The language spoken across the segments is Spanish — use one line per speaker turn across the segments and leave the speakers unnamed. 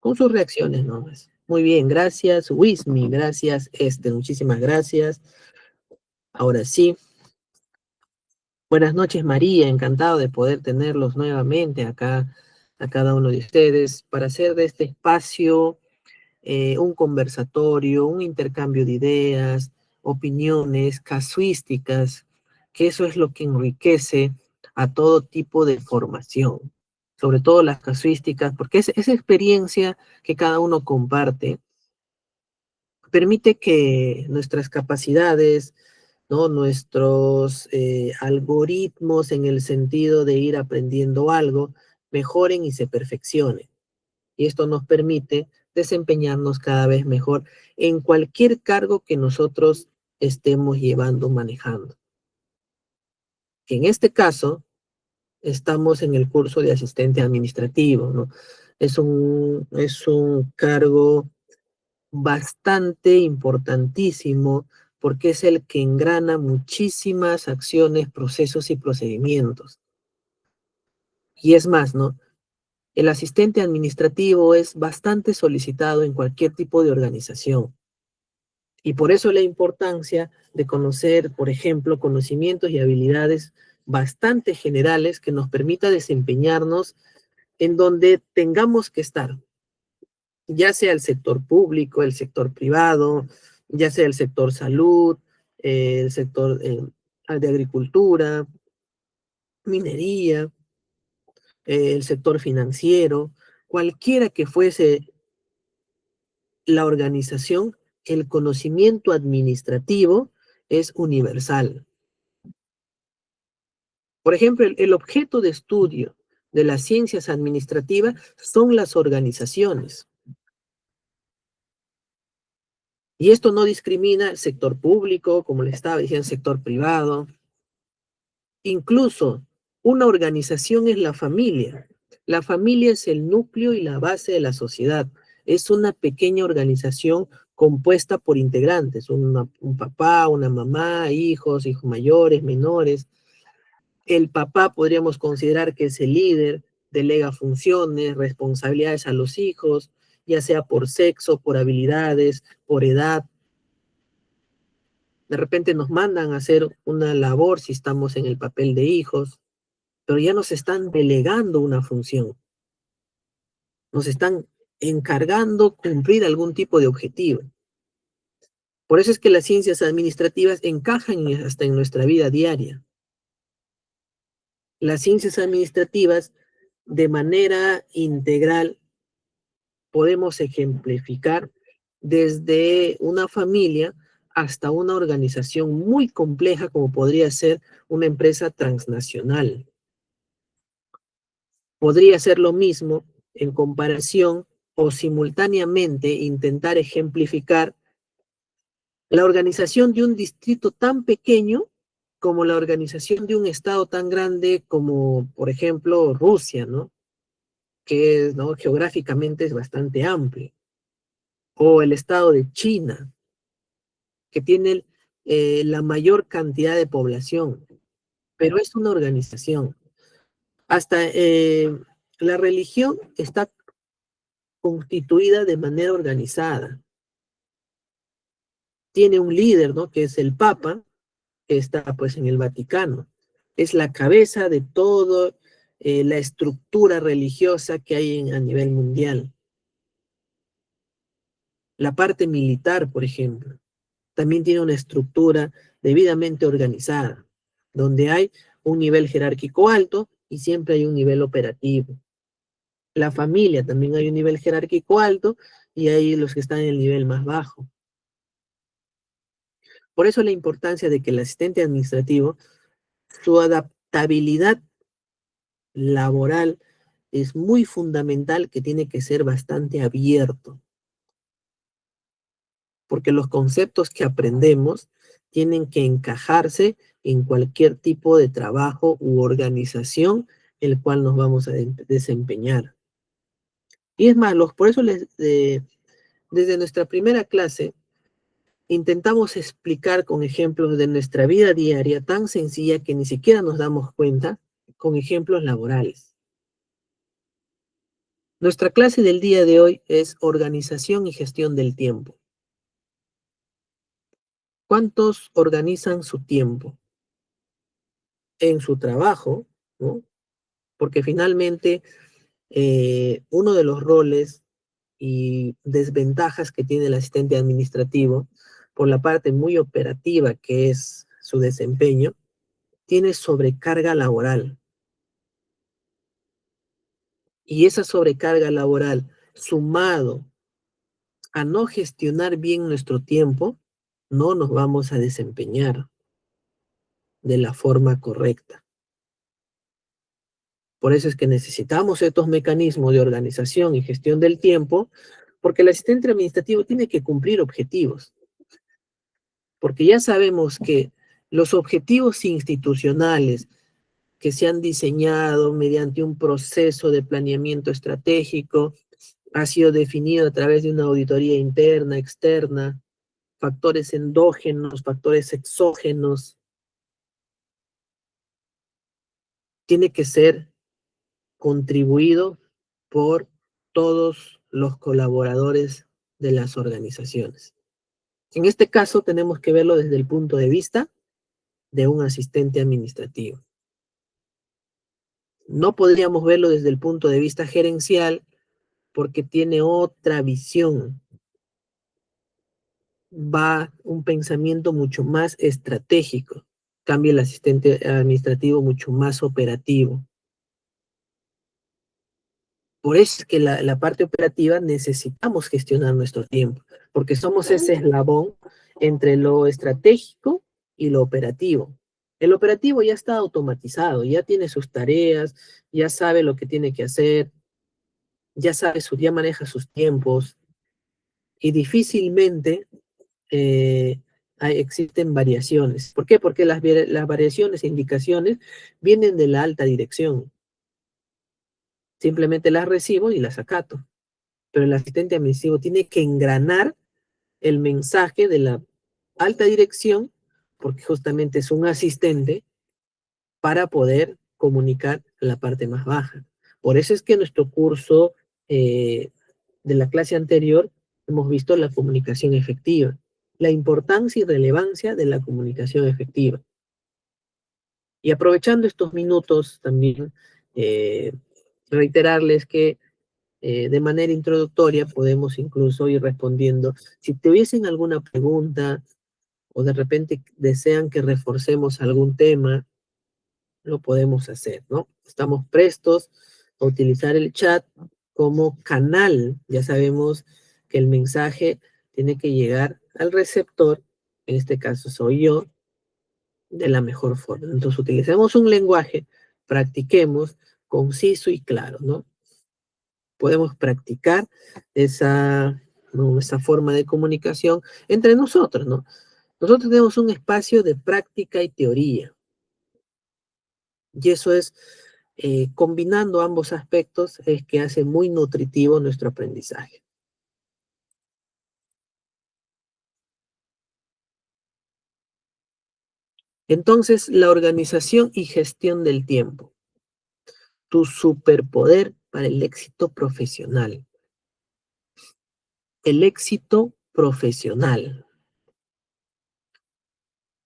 con sus reacciones nomás. Muy bien, gracias, Wismi, gracias, muchísimas gracias. Ahora sí, buenas noches, María, encantado de poder tenerlos nuevamente acá, a cada uno de ustedes, para hacer de este espacio un conversatorio, un intercambio de ideas, opiniones, casuísticas, que eso es lo que enriquece a todo tipo de formación, sobre todo las casuísticas, porque esa experiencia que cada uno comparte permite que nuestras capacidades, ¿no? Nuestros algoritmos en el sentido de ir aprendiendo algo, mejoren y se perfeccionen. Y esto nos permite desempeñarnos cada vez mejor en cualquier cargo que nosotros estemos llevando, manejando. Que en este caso, estamos en el curso de asistente administrativo, ¿no? Es un cargo bastante importantísimo porque es el que engrana muchísimas acciones, procesos y procedimientos. Y es más, ¿no? El asistente administrativo es bastante solicitado en cualquier tipo de organización. Y por eso la importancia de conocer, por ejemplo, conocimientos y habilidades bastante generales que nos permita desempeñarnos en donde tengamos que estar, ya sea el sector público, el sector privado, ya sea el sector salud, el sector de agricultura, minería, el sector financiero, cualquiera que fuese la organización, el conocimiento administrativo es universal. Por ejemplo, el objeto de estudio de las ciencias administrativas son las organizaciones. Y esto no discrimina el sector público, como les estaba diciendo, el sector privado. Incluso una organización es la familia. La familia es el núcleo y la base de la sociedad. Es una pequeña organización compuesta por integrantes, un papá, una mamá, hijos mayores, menores. El papá podríamos considerar que es el líder, delega funciones, responsabilidades a los hijos, ya sea por sexo, por habilidades, por edad. De repente nos mandan a hacer una labor si estamos en el papel de hijos, pero ya nos están delegando una función, nos están encargando cumplir algún tipo de objetivo. Por eso es que las ciencias administrativas encajan hasta en nuestra vida diaria. Las ciencias administrativas, de manera integral, podemos ejemplificar desde una familia hasta una organización muy compleja como podría ser una empresa transnacional. Podría ser lo mismo en comparación o simultáneamente intentar ejemplificar la organización de un distrito tan pequeño como la organización de un estado tan grande como, por ejemplo, Rusia, ¿no? Que, ¿no? Geográficamente es bastante amplio. O el estado de China, que tiene la mayor cantidad de población, pero es una organización. Hasta la religión está constituida de manera organizada. Tiene un líder, ¿no? Que es el Papa, que está pues en el Vaticano. Es la cabeza de toda la estructura religiosa que hay a nivel mundial. La parte militar, por ejemplo, también tiene una estructura debidamente organizada, donde hay un nivel jerárquico alto y siempre hay un nivel operativo. La familia también hay un nivel jerárquico alto y hay los que están en el nivel más bajo. Por eso la importancia de que el asistente administrativo, su adaptabilidad laboral es muy fundamental, que tiene que ser bastante abierto, porque los conceptos que aprendemos tienen que encajarse en cualquier tipo de trabajo u organización el cual nos vamos a desempeñar. Y es más, por eso desde nuestra primera clase intentamos explicar con ejemplos de nuestra vida diaria tan sencilla que ni siquiera nos damos cuenta, con ejemplos laborales. Nuestra clase del día de hoy es organización y gestión del tiempo. ¿Cuántos organizan su tiempo en su trabajo, ¿no? Porque finalmente uno de los roles y desventajas que tiene el asistente administrativo, por la parte muy operativa que es su desempeño, tiene sobrecarga laboral. Y esa sobrecarga laboral, sumado a no gestionar bien nuestro tiempo, no nos vamos a desempeñar de la forma correcta. Por eso es que necesitamos estos mecanismos de organización y gestión del tiempo, porque el asistente administrativo tiene que cumplir objetivos, porque ya sabemos que los objetivos institucionales que se han diseñado mediante un proceso de planeamiento estratégico ha sido definido a través de una auditoría interna, externa, factores endógenos, factores exógenos, tiene que ser contribuido por todos los colaboradores de las organizaciones. En este caso tenemos que verlo desde el punto de vista de un asistente administrativo. No podríamos verlo desde el punto de vista gerencial porque tiene otra visión, va un pensamiento mucho más estratégico, cambia el asistente administrativo mucho más operativo. Por eso es que la parte operativa necesitamos gestionar nuestro tiempo, porque somos ese eslabón entre lo estratégico y lo operativo. El operativo ya está automatizado, ya tiene sus tareas, ya sabe lo que tiene que hacer, ya maneja sus tiempos y difícilmente existen variaciones. ¿Por qué? Porque las variaciones e indicaciones vienen de la alta dirección. Simplemente las recibo y las acato. Pero el asistente administrativo tiene que engranar el mensaje de la alta dirección, porque justamente es un asistente, para poder comunicar la parte más baja. Por eso es que en nuestro curso de la clase anterior hemos visto la comunicación efectiva, la importancia y relevancia de la comunicación efectiva. Y aprovechando estos minutos también, reiterarles que de manera introductoria podemos incluso ir respondiendo. Si tuviesen alguna pregunta o de repente desean que reforcemos algún tema, lo podemos hacer, ¿no? Estamos prestos a utilizar el chat como canal. Ya sabemos que el mensaje tiene que llegar al receptor, en este caso soy yo, de la mejor forma. Entonces utilicemos un lenguaje, practiquemos conciso y claro, ¿no? Podemos practicar esa, ¿no? esa forma de comunicación entre nosotros, ¿no? Nosotros tenemos un espacio de práctica y teoría. Y eso es, combinando ambos aspectos, es que hace muy nutritivo nuestro aprendizaje. Entonces, la organización y gestión del tiempo, tu superpoder para el éxito profesional. El éxito profesional.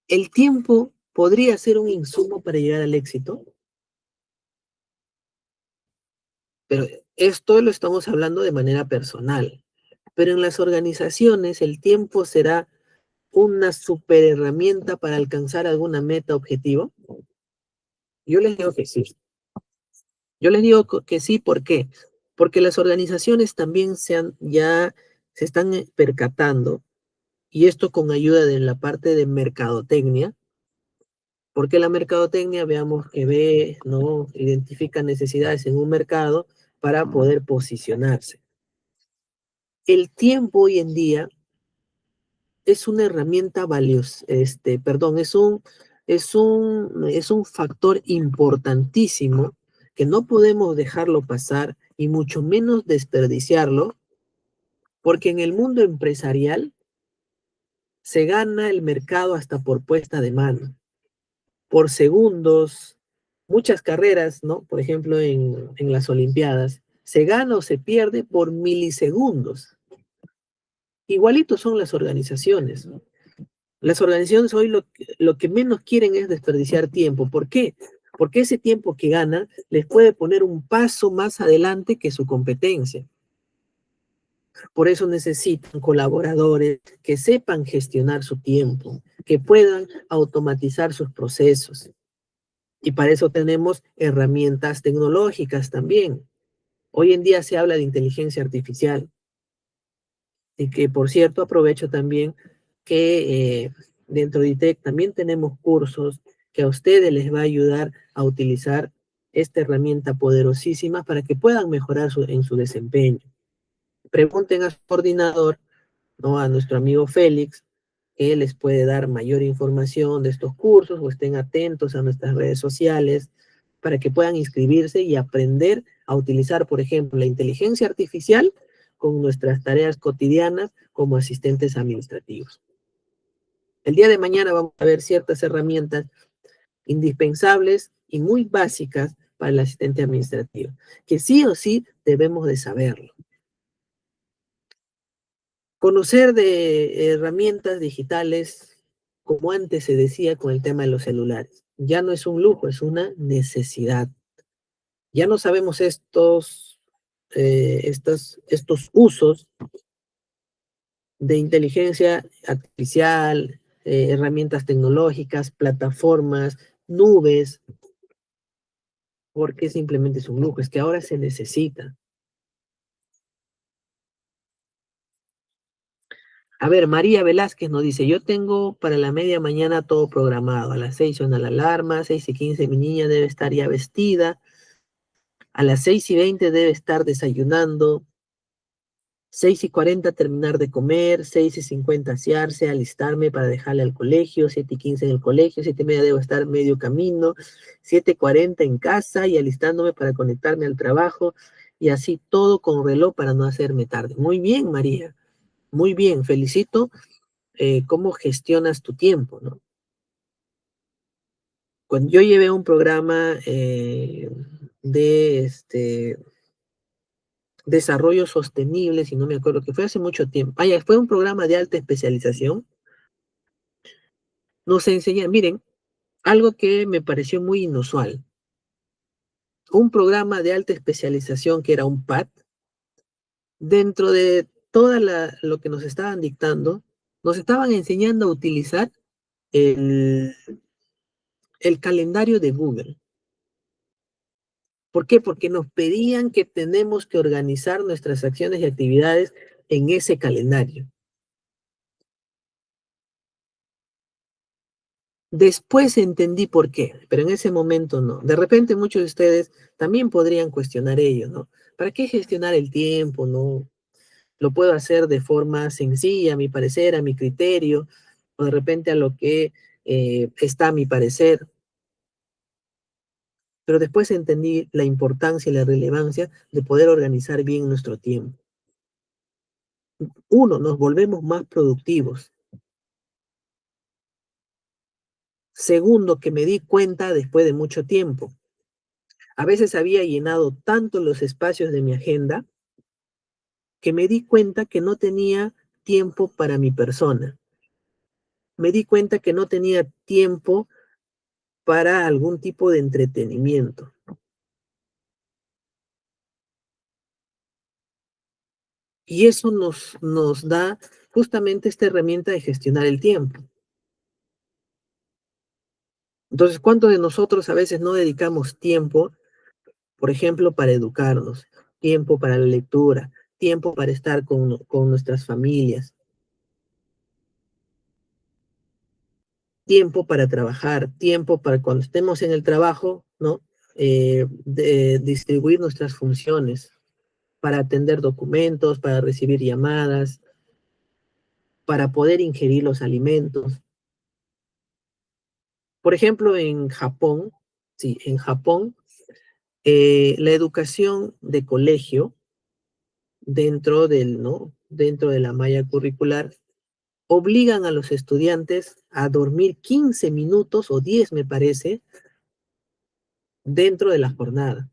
¿El tiempo podría ser un insumo para llegar al éxito? Pero esto lo estamos hablando de manera personal. Pero en las organizaciones el tiempo será una super herramienta para alcanzar alguna meta objetivo. Yo les digo que sí. Yo les digo que sí, ¿por qué? Porque las organizaciones también ya se están percatando, y esto con ayuda de la parte de mercadotecnia, porque la mercadotecnia, veamos que ve, ¿no? Identifica necesidades en un mercado para poder posicionarse. El tiempo hoy en día es una herramienta valiosa, perdón, es un factor importantísimo que no podemos dejarlo pasar y mucho menos desperdiciarlo, porque en el mundo empresarial se gana el mercado hasta por puesta de mano, por segundos, muchas carreras, ¿no? Por ejemplo, en las Olimpiadas, Se gana o se pierde por milisegundos. Igualitos son las organizaciones. Las organizaciones hoy lo que menos quieren es desperdiciar tiempo. ¿Por qué? Porque ese tiempo que ganan les puede poner un paso más adelante que su competencia. Por eso necesitan colaboradores que sepan gestionar su tiempo, que puedan automatizar sus procesos. Y para eso tenemos herramientas tecnológicas también. Hoy en día se habla de inteligencia artificial. Y que, por cierto, aprovecho también que dentro de ITEC también tenemos cursos que a ustedes les va a ayudar a utilizar esta herramienta poderosísima para que puedan mejorar en su desempeño. Pregunten a su coordinador, ¿no? A nuestro amigo Félix, que les puede dar mayor información de estos cursos, o estén atentos a nuestras redes sociales para que puedan inscribirse y aprender a utilizar, por ejemplo, la inteligencia artificial con nuestras tareas cotidianas como asistentes administrativos. El día de mañana vamos a ver ciertas herramientas indispensables y muy básicas para el asistente administrativo, que sí o sí debemos de saberlo. Conocer de herramientas digitales, como antes se decía con el tema de los celulares, ya no es un lujo, es una necesidad. Ya no sabemos estos usos de inteligencia artificial, herramientas tecnológicas, plataformas, nubes, porque simplemente es un lujo, es que ahora se necesita. A ver, María Velázquez nos dice, yo tengo para la media mañana todo programado, a las 6 suena la alarma, 6:15 mi niña debe estar ya vestida, a las 6:20 debe estar desayunando, 6:40 terminar de comer, 6:50 asearse, alistarme para dejarle al colegio, 7:15 en el colegio, 7:30 debo estar medio camino, 7:40 en casa y alistándome para conectarme al trabajo, y así todo con reloj para no hacerme tarde. Muy bien, María, muy bien, felicito cómo gestionas tu tiempo, ¿no? Cuando yo llevé un programa de desarrollo sostenible, si no me acuerdo, que fue hace mucho tiempo. Fue un programa de alta especialización. Nos enseñan, miren, algo que me pareció muy inusual. Un programa de alta especialización que era un PAD, dentro de lo que nos estaban dictando, nos estaban enseñando a utilizar el, el calendario de Google. ¿Por qué? Porque nos pedían que tenemos que organizar nuestras acciones y actividades en ese calendario. Después entendí por qué, pero en ese momento no. De repente muchos de ustedes también podrían cuestionar ello, ¿no? ¿Para qué gestionar el tiempo, no? Lo puedo hacer de forma sencilla, a mi parecer, a mi criterio, o de repente a lo que está a mi parecer. Pero después entendí la importancia y la relevancia de poder organizar bien nuestro tiempo. Uno, nos volvemos más productivos. Segundo, que me di cuenta después de mucho tiempo. A veces había llenado tanto los espacios de mi agenda que me di cuenta que no tenía tiempo para mi persona. Me di cuenta que no tenía tiempo para algún tipo de entretenimiento. Y eso nos da justamente esta herramienta de gestionar el tiempo. Entonces, ¿cuántos de nosotros a veces no dedicamos tiempo, por ejemplo, para educarnos, tiempo para la lectura, tiempo para estar con nuestras familias, tiempo para trabajar, tiempo para cuando estemos en el trabajo, ¿no? De distribuir nuestras funciones para atender documentos, para recibir llamadas, para poder ingerir los alimentos. Por ejemplo, en Japón, sí, en Japón, la educación de colegio ¿no? Dentro de la malla curricular, obligan a los estudiantes a dormir 15 minutos o 10, me parece, dentro de la jornada.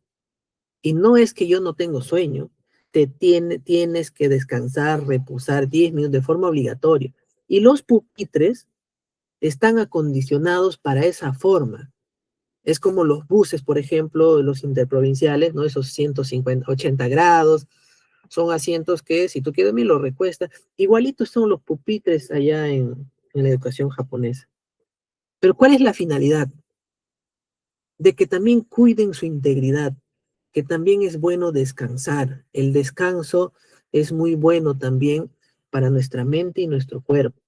Y no es que yo no tengo sueño, tienes que descansar, reposar 10 minutos de forma obligatoria. Y los pupitres están acondicionados para esa forma. Es como los buses, por ejemplo, los interprovinciales, ¿no? Esos 150, 80 grados, son asientos que si tú quieres me lo recuestas. Igualitos son los pupitres allá en la educación japonesa. Pero ¿cuál es la finalidad? De que también cuiden su integridad, que también es bueno descansar. El descanso es muy bueno también para nuestra mente y nuestro cuerpo,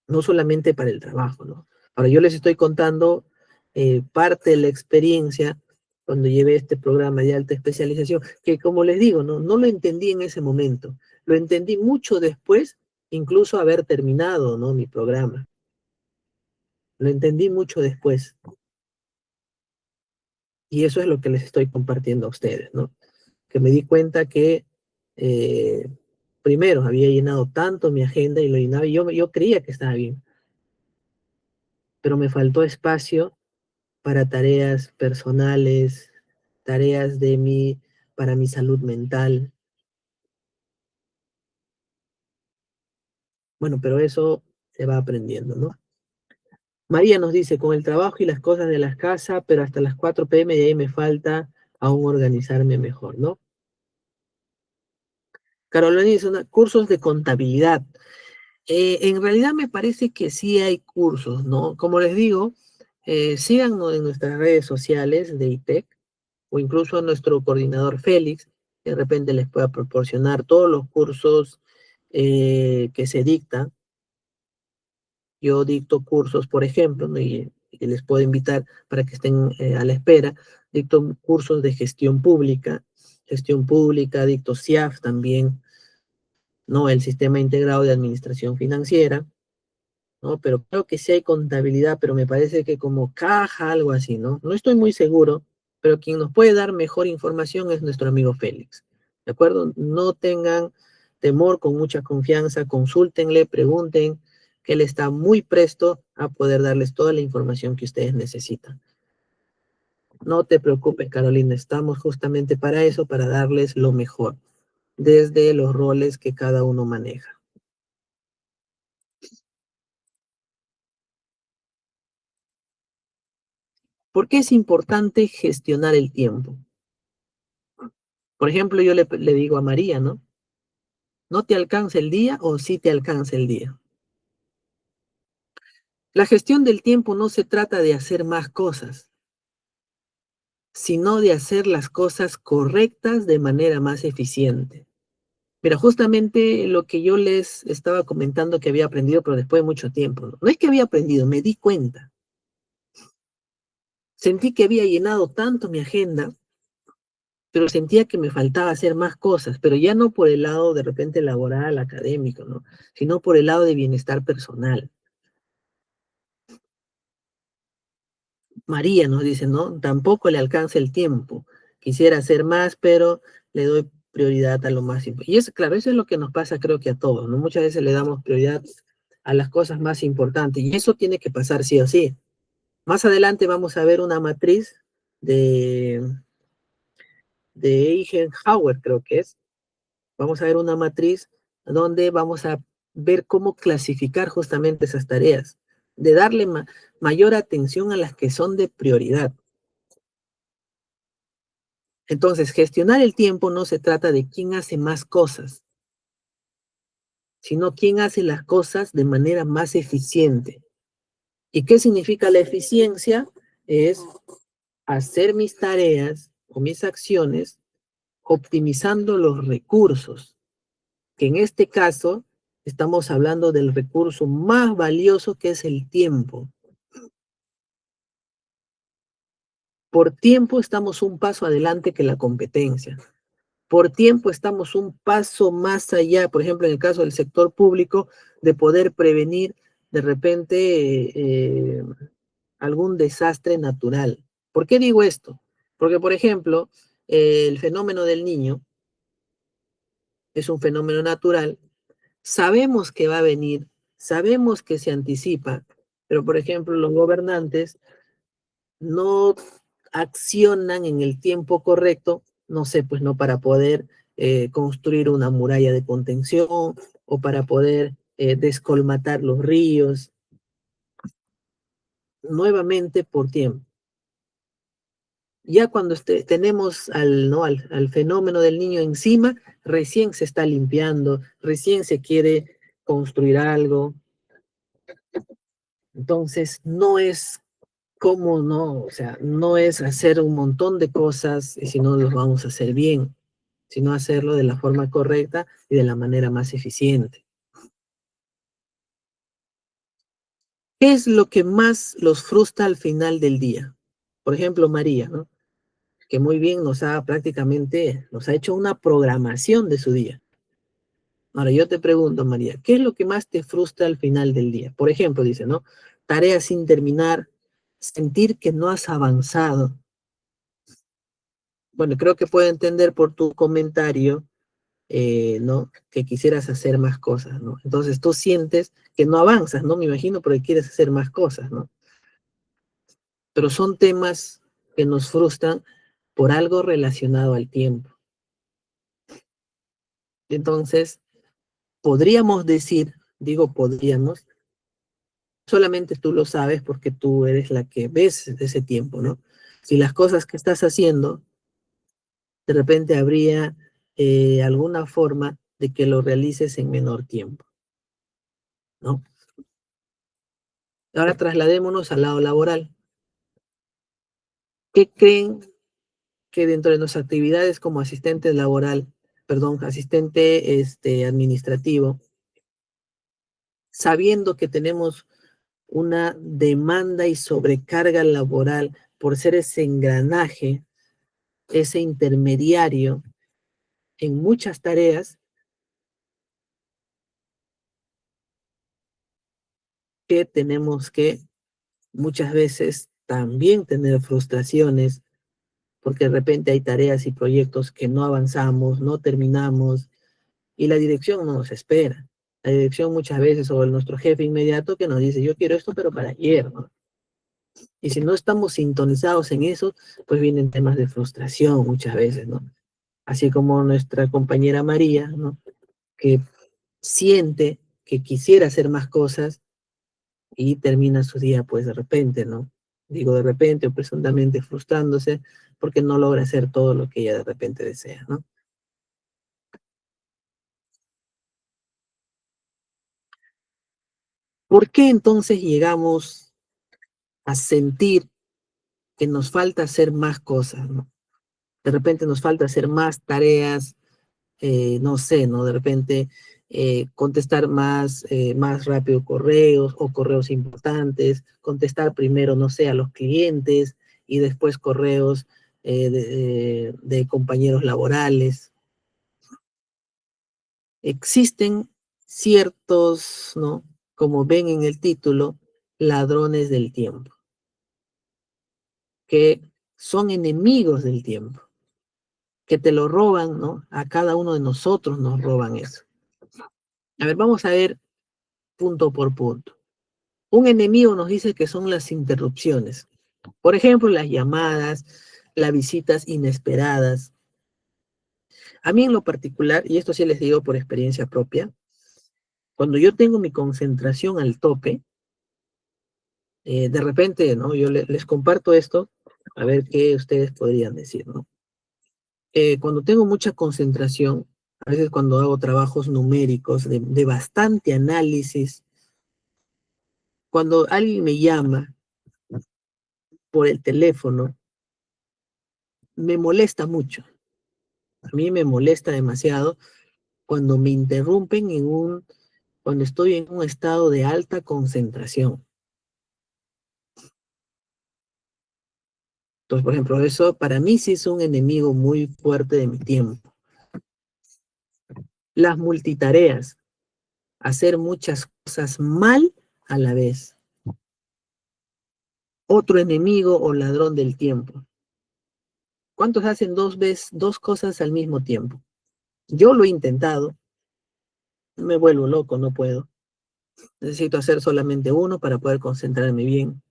no solamente para el trabajo, ¿no? Ahora yo les estoy contando parte de la experiencia cuando llevé este programa de alta especialización, que como les digo, no lo entendí en ese momento, lo entendí mucho después, incluso haber terminado, ¿no? Mi programa. Lo entendí mucho después. Y eso es lo que les estoy compartiendo a ustedes, ¿no? Que me di cuenta que eh, primero había llenado tanto mi agenda y lo llenaba y yo creía que estaba bien, pero me faltó espacio para tareas personales, tareas para mi salud mental. Bueno, pero eso se va aprendiendo, ¿no? María nos dice, con el trabajo y las cosas de la casa, pero hasta las 4 p.m. y ahí me falta aún organizarme mejor, ¿no? Carolina dice, cursos de contabilidad. En realidad me parece que sí hay cursos, ¿no? Como les digo, síganos en nuestras redes sociales de ITEC o incluso a nuestro coordinador Félix, que de repente les pueda proporcionar todos los cursos que se dictan. Yo dicto cursos, por ejemplo, ¿no? Y les puedo invitar para que estén a la espera. Dicto cursos de gestión pública, dicto SIAF también, ¿no? El Sistema Integrado de Administración Financiera. ¿No? Pero creo que sí hay contabilidad, pero me parece que como caja, algo así, ¿no? No estoy muy seguro, pero quien nos puede dar mejor información es nuestro amigo Félix, ¿de acuerdo? No tengan temor, con mucha confianza, consúltenle, pregunten, que él está muy presto a poder darles toda la información que ustedes necesitan. No te preocupes, Carolina, estamos justamente para eso, para darles lo mejor, desde los roles que cada uno maneja. ¿Por qué es importante gestionar el tiempo? Por ejemplo, yo le digo a María, ¿no? ¿No te alcanza el día o sí te alcanza el día? La gestión del tiempo no se trata de hacer más cosas, sino de hacer las cosas correctas de manera más eficiente. Mira, justamente lo que yo les estaba comentando que había aprendido, pero después de mucho tiempo, ¿no? No es que había aprendido, me di cuenta. Sentí que había llenado tanto mi agenda, pero sentía que me faltaba hacer más cosas, pero ya no por el lado de repente laboral, académico, ¿no? Sino por el lado de bienestar personal. María nos dice, ¿no? Tampoco le alcanza el tiempo. Quisiera hacer más, pero le doy prioridad a lo más importante. Y es claro, eso es lo que nos pasa creo que a todos, ¿no? Muchas veces le damos prioridad a las cosas más importantes y eso tiene que pasar sí o sí. Más adelante vamos a ver una matriz de, de Eisenhower, creo que es. Vamos a ver una matriz donde vamos a ver cómo clasificar justamente esas tareas, de darle mayor atención a las que son de prioridad. Entonces, gestionar el tiempo no se trata de quién hace más cosas, sino quién hace las cosas de manera más eficiente. ¿Y qué significa la eficiencia? Es hacer mis tareas o mis acciones optimizando los recursos, que en este caso estamos hablando del recurso más valioso que es el tiempo. Por tiempo estamos un paso adelante que la competencia. Por tiempo estamos un paso más allá, por ejemplo, en el caso del sector público, de poder prevenir de repente algún desastre natural. ¿Por qué digo esto? Porque, por ejemplo, el fenómeno del niño es un fenómeno natural. Sabemos que va a venir, sabemos que se anticipa, pero, por ejemplo, los gobernantes no accionan en el tiempo correcto, no sé, pues no para poder construir una muralla de contención o para poder descolmatar los ríos, nuevamente por tiempo. Ya cuando tenemos ¿no? al fenómeno del niño encima, recién se está limpiando, recién se quiere construir algo. Entonces, no es como, no, o sea, no es hacer un montón de cosas y si no los vamos a hacer bien, sino hacerlo de la forma correcta y de la manera más eficiente. ¿Qué es lo que más los frustra al final del día? Por ejemplo, María, ¿no? Que muy bien nos ha hecho una programación de su día. Ahora yo te pregunto, María, ¿qué es lo que más te frustra al final del día? Por ejemplo, dice, ¿no? Tareas sin terminar, sentir que no has avanzado. Bueno, creo que puedo entender por tu comentario, ¿no? Que quisieras hacer más cosas, ¿no? Entonces tú sientes que no avanzas, ¿no? Me imagino porque quieres hacer más cosas, ¿no? Pero son temas que nos frustran por algo relacionado al tiempo. Entonces, podríamos decir, digo podríamos, solamente tú lo sabes porque tú eres la que ves ese tiempo, ¿no? Si las cosas que estás haciendo, de repente habría alguna forma de que lo realices en menor tiempo, ¿no? Ahora trasladémonos al lado laboral. ¿Qué creen que dentro de nuestras actividades como asistente laboral, perdón, asistente administrativo, sabiendo que tenemos una demanda y sobrecarga laboral por ser ese engranaje, ese intermediario en muchas tareas, que tenemos que muchas veces también tener frustraciones porque de repente hay tareas y proyectos que no avanzamos, no terminamos y la dirección no nos espera. La dirección muchas veces o nuestro jefe inmediato que nos dice, yo quiero esto, pero para ayer, ¿no? Y si no estamos sintonizados en eso, pues vienen temas de frustración muchas veces, ¿no? Así como nuestra compañera María, ¿no? Que siente que quisiera hacer más cosas y termina su día, pues de repente, ¿no? Digo de repente o presuntamente frustrándose porque no logra hacer todo lo que ella de repente desea, ¿no? ¿Por qué entonces llegamos a sentir que nos falta hacer más cosas, ¿no? De repente nos falta hacer más tareas, no sé, ¿no? De repente contestar más rápido correos o correos importantes, contestar primero, no sé, a los clientes y después correos de compañeros laborales. Existen ciertos, ¿no? Como ven en el título, ladrones del tiempo, que son enemigos del tiempo, que te lo roban, ¿no? A cada uno de nosotros nos roban eso. A ver, vamos a ver punto por punto. Un enemigo nos dice que son las interrupciones. Por ejemplo, las llamadas, las visitas inesperadas. A mí en lo particular, y esto sí les digo por experiencia propia, cuando yo tengo mi concentración al tope, de repente, ¿no? Yo les comparto esto, a ver qué ustedes podrían decir, ¿no? Cuando tengo mucha concentración, a veces cuando hago trabajos numéricos de bastante análisis, cuando alguien me llama por el teléfono, me molesta mucho. A mí me molesta demasiado cuando me interrumpen cuando estoy en un estado de alta concentración. Entonces, por ejemplo, eso para mí sí es un enemigo muy fuerte de mi tiempo. Las multitareas, hacer muchas cosas mal a la vez. Otro enemigo o ladrón del tiempo. ¿Cuántos hacen dos cosas al mismo tiempo? Yo lo he intentado, me vuelvo loco, no puedo. Necesito hacer solamente uno para poder concentrarme bien.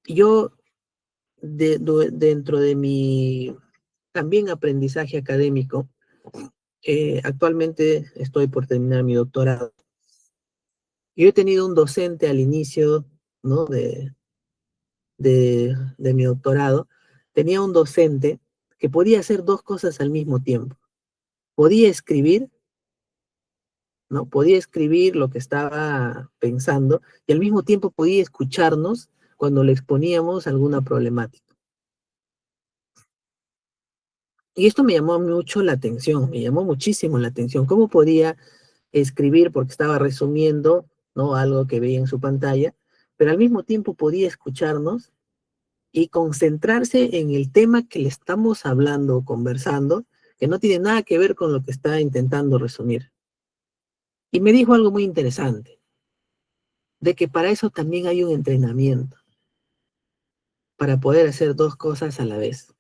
Yo, dentro de mi también aprendizaje académico, actualmente estoy por terminar mi doctorado. Yo he tenido un docente al inicio, ¿no? de mi doctorado. Tenía un docente que podía hacer dos cosas al mismo tiempo. Podía escribir, ¿no? Podía escribir lo que estaba pensando y al mismo tiempo podía escucharnos cuando le exponíamos alguna problemática. Y esto me llamó mucho la atención, me llamó muchísimo la atención. ¿Cómo podía escribir porque estaba resumiendo, ¿no? Algo que veía en su pantalla, pero al mismo tiempo podía escucharnos y concentrarse en el tema que le estamos hablando o conversando, que no tiene nada que ver con lo que está intentando resumir? Y me dijo algo muy interesante, de que para eso también hay un entrenamiento, para poder hacer dos cosas a la vez.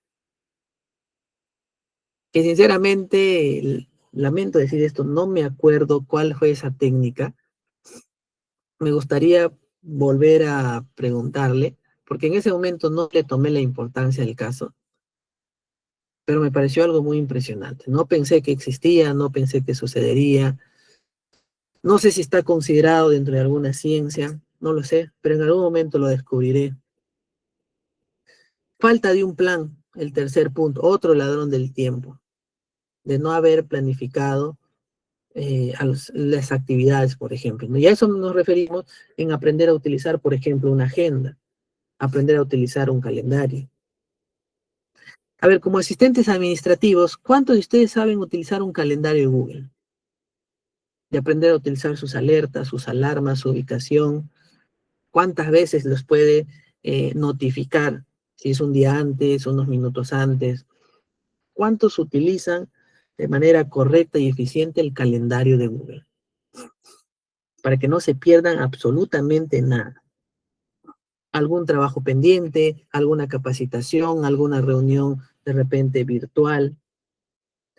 Que sinceramente, lamento decir esto, no me acuerdo cuál fue esa técnica. Me gustaría volver a preguntarle, porque en ese momento no le tomé la importancia del caso, pero me pareció algo muy impresionante. No pensé que existía, no pensé que sucedería. No sé si está considerado dentro de alguna ciencia, no lo sé, pero en algún momento lo descubriré. Falta de un plan, el tercer punto, otro ladrón del tiempo, de no haber planificado las actividades, por ejemplo, ¿no? Y a eso nos referimos en aprender a utilizar, por ejemplo, una agenda, aprender a utilizar un calendario. A ver, como asistentes administrativos, ¿cuántos de ustedes saben utilizar un calendario de Google? De aprender a utilizar sus alertas, sus alarmas, su ubicación. ¿Cuántas veces los puede notificar? Si es un día antes, unos minutos antes. ¿Cuántos utilizan de manera correcta y eficiente el calendario de Google? Para que no se pierdan absolutamente nada. Algún trabajo pendiente, alguna capacitación, alguna reunión de repente virtual,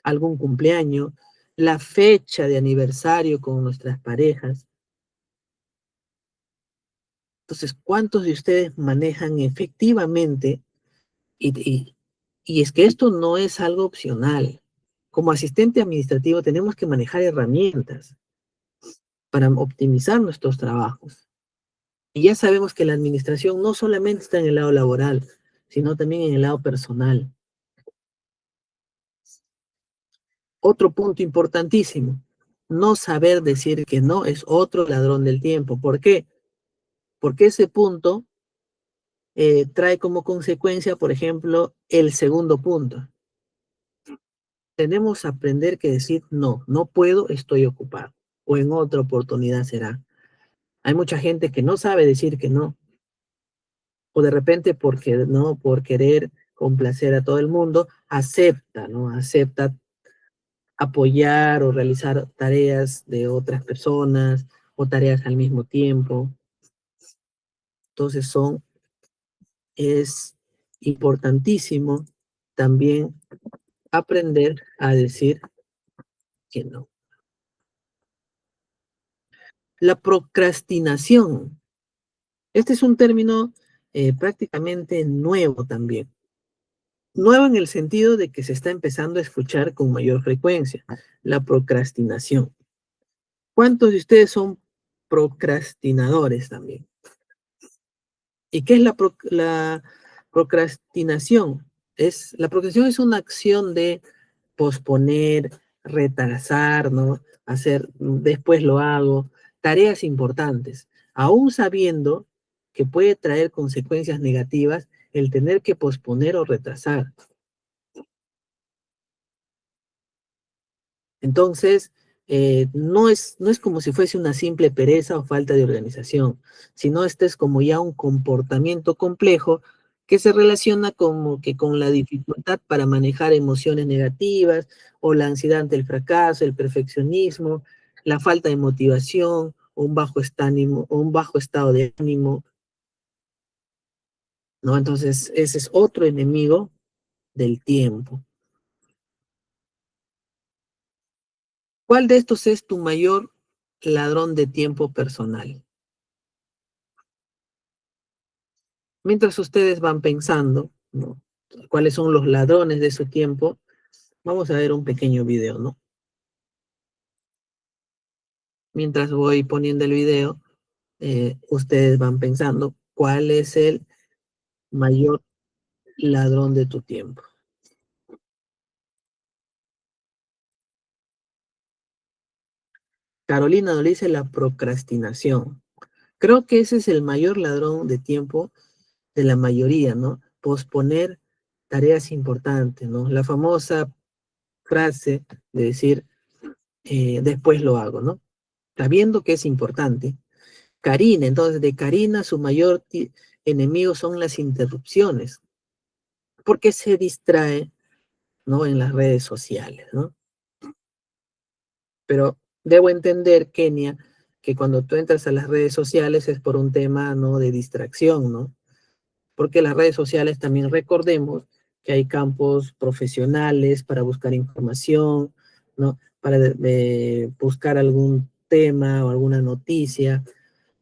algún cumpleaños, la fecha de aniversario con nuestras parejas. Entonces, ¿cuántos de ustedes manejan efectivamente? Y, y, y es que esto no es algo opcional. Como asistente administrativo tenemos que manejar herramientas para optimizar nuestros trabajos. Y ya sabemos que la administración no solamente está en el lado laboral, sino también en el lado personal. Otro punto importantísimo, no saber decir que no es otro ladrón del tiempo. ¿Por qué? Porque ese punto trae como consecuencia, por ejemplo, el segundo punto. Tenemos que aprender que decir no, no puedo, estoy ocupado. O en otra oportunidad será. Hay mucha gente que no sabe decir que no. O de repente porque no, por querer complacer a todo el mundo, acepta, ¿no? Acepta apoyar o realizar tareas de otras personas o tareas al mismo tiempo. Entonces es importantísimo también aprender a decir que no. La procrastinación. Este es un término prácticamente nuevo también. Nuevo en el sentido de que se está empezando a escuchar con mayor frecuencia. La procrastinación. ¿Cuántos de ustedes son procrastinadores también? ¿Y qué es la procrastinación? La procrastinación es una acción de posponer, retrasar, ¿no? Hacer, después lo hago, tareas importantes, aún sabiendo que puede traer consecuencias negativas el tener que posponer o retrasar. Entonces, no es como si fuese una simple pereza o falta de organización, sino este es como ya un comportamiento complejo que se relaciona como que con la dificultad para manejar emociones negativas o la ansiedad ante el fracaso, el perfeccionismo, la falta de motivación o un bajo estado de ánimo, ¿no? Entonces, ese es otro enemigo del tiempo. ¿Cuál de estos es tu mayor ladrón de tiempo personal? Mientras ustedes van pensando, ¿no?, cuáles son los ladrones de su tiempo, vamos a ver un pequeño video, ¿no? Mientras voy poniendo el video, ustedes van pensando cuál es el mayor ladrón de tu tiempo. Carolina nos dice la procrastinación. Creo que ese es el mayor ladrón de tiempo de la mayoría, ¿no? Posponer tareas importantes, ¿no? La famosa frase de decir, después lo hago, ¿no? Sabiendo que es importante. Karina, entonces de Karina su mayor enemigo son las interrupciones, porque se distrae, ¿no?, en las redes sociales, ¿no? Pero debo entender, Kenia, que cuando tú entras a las redes sociales es por un tema, ¿no?, de distracción, ¿no? Porque las redes sociales también recordemos que hay campos profesionales para buscar información, ¿no? Para buscar algún tema o alguna noticia,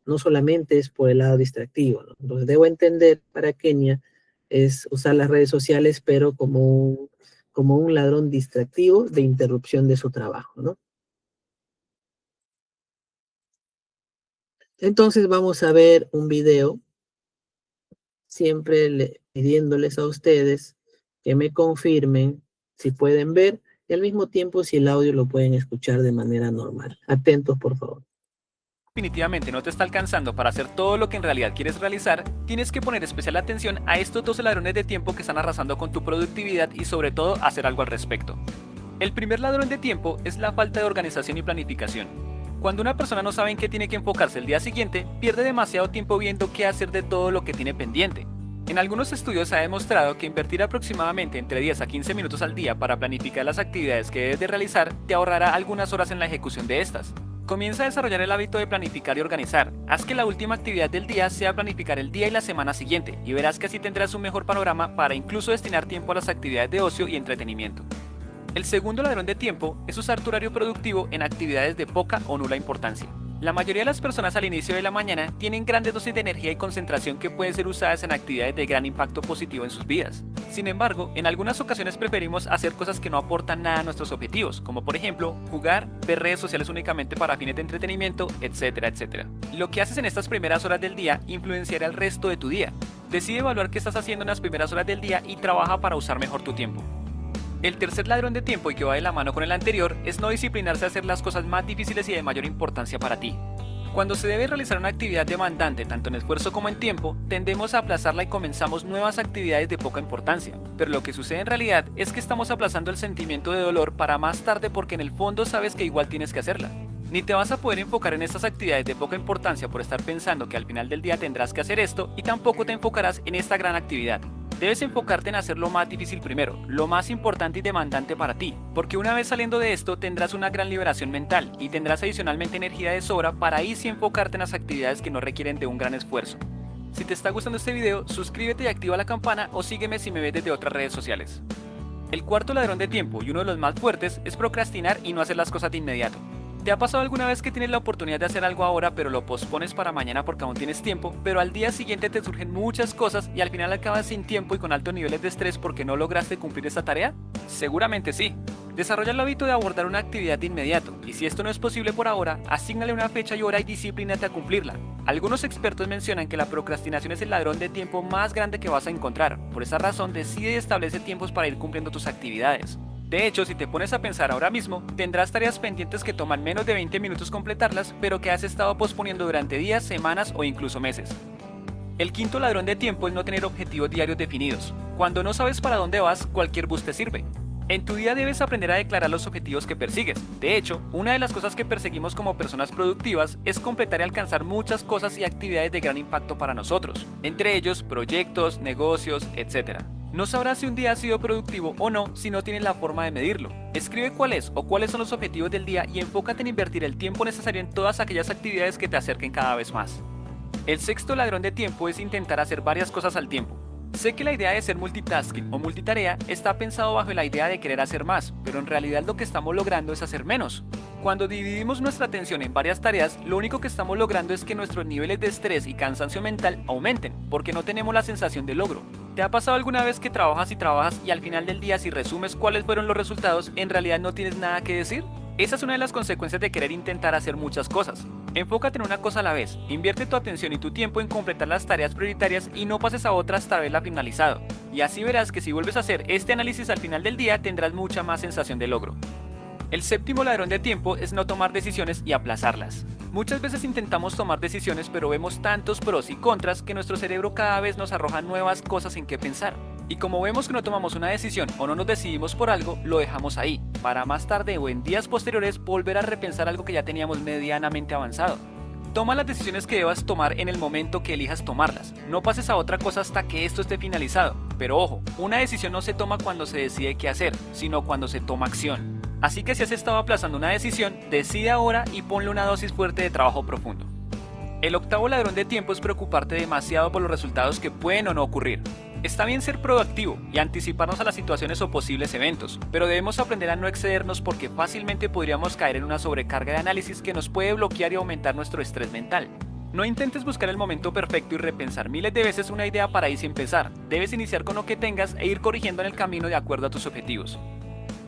no solamente es por el lado distractivo, ¿no? Entonces debo entender para Kenia es usar las redes sociales, pero como un ladrón distractivo de interrupción de su trabajo, ¿no? Entonces vamos a ver un video, siempre pidiéndoles a ustedes que me confirmen si pueden ver y al mismo tiempo si el audio lo pueden escuchar de manera normal. Atentos, por favor.
Definitivamente no te está alcanzando para hacer todo lo que en realidad quieres realizar, tienes que poner especial atención a estos 12 ladrones de tiempo que están arrasando con tu productividad y sobre todo hacer algo al respecto. El primer ladrón de tiempo es la falta de organización y planificación. Cuando una persona no sabe en qué tiene que enfocarse el día siguiente, pierde demasiado tiempo viendo qué hacer de todo lo que tiene pendiente. En algunos estudios se ha demostrado que invertir aproximadamente entre 10 a 15 minutos al día para planificar las actividades que debes de realizar te ahorrará algunas horas en la ejecución de estas. Comienza a desarrollar el hábito de planificar y organizar. Haz que la última actividad del día sea planificar el día y la semana siguiente, y verás que así tendrás un mejor panorama para incluso destinar tiempo a las actividades de ocio y entretenimiento. El segundo ladrón de tiempo es usar tu horario productivo en actividades de poca o nula importancia. La mayoría de las personas al inicio de la mañana tienen grandes dosis de energía y concentración que pueden ser usadas en actividades de gran impacto positivo en sus vidas. Sin embargo, en algunas ocasiones preferimos hacer cosas que no aportan nada a nuestros objetivos, como por ejemplo, jugar, ver redes sociales únicamente para fines de entretenimiento, etcétera, etcétera. Lo que haces en estas primeras horas del día influenciará el resto de tu día. Decide evaluar qué estás haciendo en las primeras horas del día y trabaja para usar mejor tu tiempo. El tercer ladrón de tiempo, y que va de la mano con el anterior, es no disciplinarse a hacer las cosas más difíciles y de mayor importancia para ti. Cuando se debe realizar una actividad demandante tanto en esfuerzo como en tiempo, tendemos a aplazarla y comenzamos nuevas actividades de poca importancia. Pero lo que sucede en realidad es que estamos aplazando el sentimiento de dolor para más tarde porque en el fondo sabes que igual tienes que hacerla. Ni te vas a poder enfocar en estas actividades de poca importancia por estar pensando que al final del día tendrás que hacer esto, y tampoco te enfocarás en esta gran actividad. Debes enfocarte en hacer lo más difícil primero, lo más importante y demandante para ti, porque una vez saliendo de esto tendrás una gran liberación mental y tendrás adicionalmente energía de sobra para ahí sí enfocarte en las actividades que no requieren de un gran esfuerzo. Si te está gustando este video, suscríbete y activa la campana, o sígueme si me ves desde otras redes sociales. El cuarto ladrón de tiempo, y uno de los más fuertes, es procrastinar y no hacer las cosas de inmediato. ¿Te ha pasado alguna vez que tienes la oportunidad de hacer algo ahora pero lo pospones para mañana porque aún tienes tiempo, pero al día siguiente te surgen muchas cosas y al final acabas sin tiempo y con altos niveles de estrés porque no lograste cumplir esta tarea? Seguramente sí. Desarrolla el hábito de abordar una actividad de inmediato, y si esto no es posible por ahora, asígnale una fecha y hora y disciplínate a cumplirla. Algunos expertos mencionan que la procrastinación es el ladrón de tiempo más grande que vas a encontrar. Por esa razón, decide y establece tiempos para ir cumpliendo tus actividades. De hecho, si te pones a pensar ahora mismo, tendrás tareas pendientes que toman menos de 20 minutos completarlas, pero que has estado posponiendo durante días, semanas o incluso meses. El quinto ladrón de tiempo es no tener objetivos diarios definidos. Cuando no sabes para dónde vas, cualquier bus te sirve. En tu día debes aprender a declarar los objetivos que persigues. De hecho, una de las cosas que perseguimos como personas productivas es completar y alcanzar muchas cosas y actividades de gran impacto para nosotros, entre ellos proyectos, negocios, etc. No sabrás si un día ha sido productivo o no si no tienes la forma de medirlo. Escribe cuál es o cuáles son los objetivos del día y enfócate en invertir el tiempo necesario en todas aquellas actividades que te acerquen cada vez más. El sexto ladrón de tiempo es intentar hacer varias cosas al tiempo. Sé que la idea de ser multitasking o multitarea está pensado bajo la idea de querer hacer más, pero en realidad lo que estamos logrando es hacer menos. Cuando dividimos nuestra atención en varias tareas, lo único que estamos logrando es que nuestros niveles de estrés y cansancio mental aumenten, porque no tenemos la sensación de logro. ¿Te ha pasado alguna vez que trabajas y al final del día, si resumes cuáles fueron los resultados, en realidad no tienes nada que decir? Esa es una de las consecuencias de querer intentar hacer muchas cosas. Enfócate en una cosa a la vez, invierte tu atención y tu tiempo en completar las tareas prioritarias y no pases a otra hasta haberla finalizado. Y así verás que si vuelves a hacer este análisis al final del día tendrás mucha más sensación de logro. El séptimo ladrón de tiempo es no tomar decisiones y aplazarlas. Muchas veces intentamos tomar decisiones pero vemos tantos pros y contras que nuestro cerebro cada vez nos arroja nuevas cosas en qué pensar. Y como vemos que no tomamos una decisión o no nos decidimos por algo, lo dejamos ahí, para más tarde o en días posteriores volver a repensar algo que ya teníamos medianamente avanzado. Toma las decisiones que debas tomar en el momento que elijas tomarlas. No pases a otra cosa hasta que esto esté finalizado. Pero ojo, una decisión no se toma cuando se decide qué hacer, sino cuando se toma acción. Así que si has estado aplazando una decisión, decide ahora y ponle una dosis fuerte de trabajo profundo. El octavo ladrón de tiempo es preocuparte demasiado por los resultados que pueden o no ocurrir. Está bien ser proactivo y anticiparnos a las situaciones o posibles eventos, pero debemos aprender a no excedernos porque fácilmente podríamos caer en una sobrecarga de análisis que nos puede bloquear y aumentar nuestro estrés mental. No intentes buscar el momento perfecto y repensar miles de veces una idea para ir sin empezar. Debes iniciar con lo que tengas e ir corrigiendo en el camino de acuerdo a tus objetivos.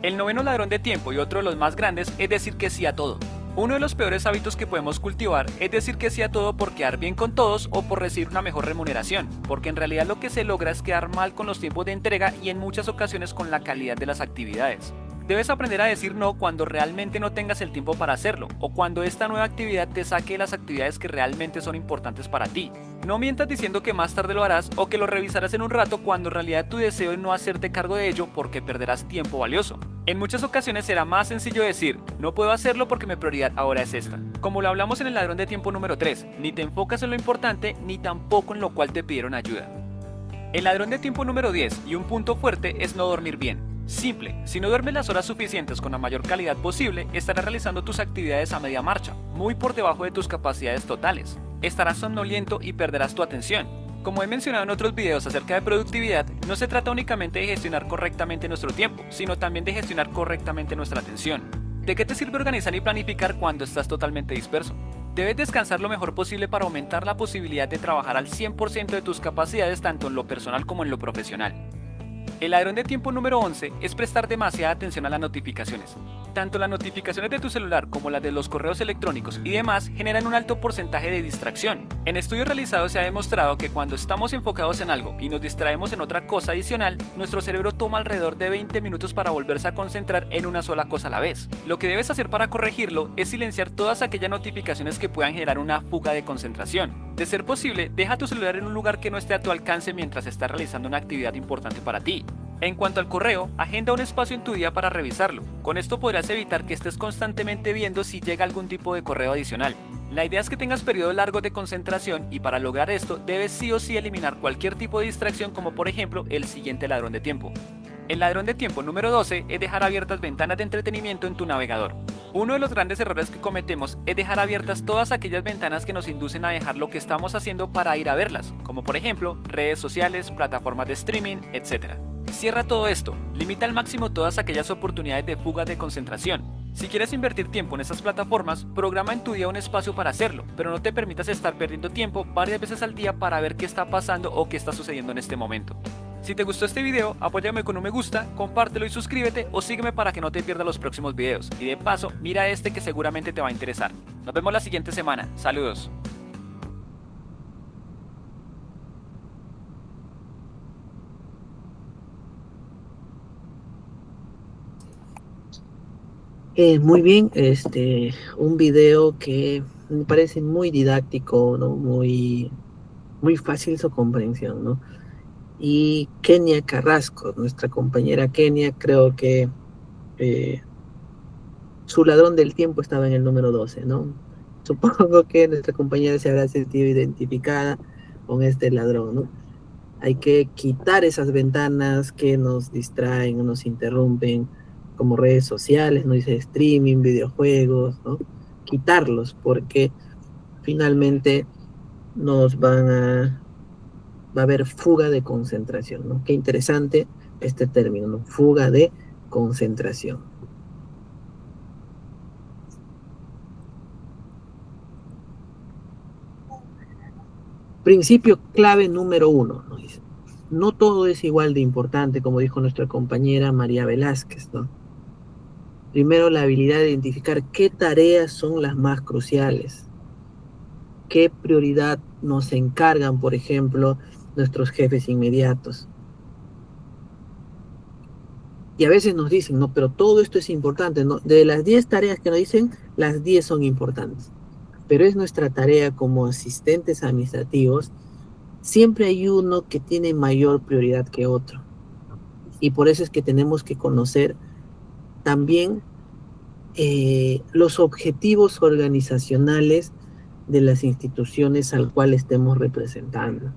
El noveno ladrón de tiempo y otro de los más grandes es decir que sí a todo. Uno de los peores hábitos que podemos cultivar es decir que sí a todo por quedar bien con todos o por recibir una mejor remuneración, porque en realidad lo que se logra es quedar mal con los tiempos de entrega y en muchas ocasiones con la calidad de las actividades. Debes aprender a decir no cuando realmente no tengas el tiempo para hacerlo, o cuando esta nueva actividad te saque de las actividades que realmente son importantes para ti. No mientas diciendo que más tarde lo harás o que lo revisarás en un rato cuando en realidad tu deseo es no hacerte cargo de ello porque perderás tiempo valioso. En muchas ocasiones será más sencillo decir, no puedo hacerlo porque mi prioridad ahora es esta. Como lo hablamos en el ladrón de tiempo número 3, ni te enfocas en lo importante ni tampoco en lo cual te pidieron ayuda. El ladrón de tiempo número 10 y un punto fuerte es no dormir bien. Simple, si no duermes las horas suficientes con la mayor calidad posible, estarás realizando tus actividades a media marcha, muy por debajo de tus capacidades totales. Estarás somnoliento y perderás tu atención. Como he mencionado en otros videos acerca de productividad, no se trata únicamente de gestionar correctamente nuestro tiempo, sino también de gestionar correctamente nuestra atención. ¿De qué te sirve organizar y planificar cuando estás totalmente disperso? Debes descansar lo mejor posible para aumentar la posibilidad de trabajar al 100% de tus capacidades tanto en lo personal como en lo profesional. El ladrón de tiempo número 11 es prestar demasiada atención a las notificaciones. Tanto las notificaciones de tu celular como las de los correos electrónicos y demás generan un alto porcentaje de distracción. En estudios realizados se ha demostrado que cuando estamos enfocados en algo y nos distraemos en otra cosa adicional, nuestro cerebro toma alrededor de 20 minutos para volverse a concentrar en una sola cosa a la vez. Lo que debes hacer para corregirlo es silenciar todas aquellas notificaciones que puedan generar una fuga de concentración. De ser posible, deja tu celular en un lugar que no esté a tu alcance mientras estás realizando una actividad importante para ti. En cuanto al correo, agenda un espacio en tu día para revisarlo. Con esto podrás evitar que estés constantemente viendo si llega algún tipo de correo adicional. La idea es que tengas periodos largos de concentración y para lograr esto debes sí o sí eliminar cualquier tipo de distracción como por ejemplo el siguiente ladrón de tiempo. El ladrón de tiempo número 12 es dejar abiertas ventanas de entretenimiento en tu navegador. Uno de los grandes errores que cometemos es dejar abiertas todas aquellas ventanas que nos inducen a dejar lo que estamos haciendo para ir a verlas, como por ejemplo redes sociales, plataformas de streaming, etc. Cierra todo esto, limita al máximo todas aquellas oportunidades de fuga de concentración. Si quieres invertir tiempo en esas plataformas, programa en tu día un espacio para hacerlo, pero no te permitas estar perdiendo tiempo varias veces al día para ver qué está pasando o qué está sucediendo en este momento. Si te gustó este video, apóyame con un me gusta, compártelo y suscríbete o sígueme para que no te pierdas los próximos videos. Y de paso, mira este que seguramente te va a interesar. Nos vemos la siguiente semana. Saludos.
Muy bien, un video que me parece muy didáctico, ¿no? Muy fácil su comprensión, ¿no? Y Kenia Carrasco, nuestra compañera Kenia, creo que su ladrón del tiempo estaba en el número 12, ¿no? Supongo que nuestra compañera se habrá sentido identificada con este ladrón, ¿no? Hay que quitar esas ventanas que nos distraen, nos interrumpen, como redes sociales, ¿no? Dice streaming, videojuegos, ¿no? Quitarlos, porque finalmente nos va a haber fuga de concentración, ¿no? Qué interesante este término, ¿no? Fuga de concentración. Principio clave número 1, nos dice. No todo es igual de importante, como dijo nuestra compañera María Velázquez, ¿no? Primero, la habilidad de identificar qué tareas son las más cruciales, qué prioridad nos encargan, por ejemplo, nuestros jefes inmediatos. Y a veces nos dicen, no, pero todo esto es importante, ¿no? De las 10 tareas que nos dicen, las 10 son importantes. Pero es nuestra tarea como asistentes administrativos, siempre hay uno que tiene mayor prioridad que otro. Y por eso es que tenemos que conocer también los objetivos organizacionales de las instituciones al cual estemos representando.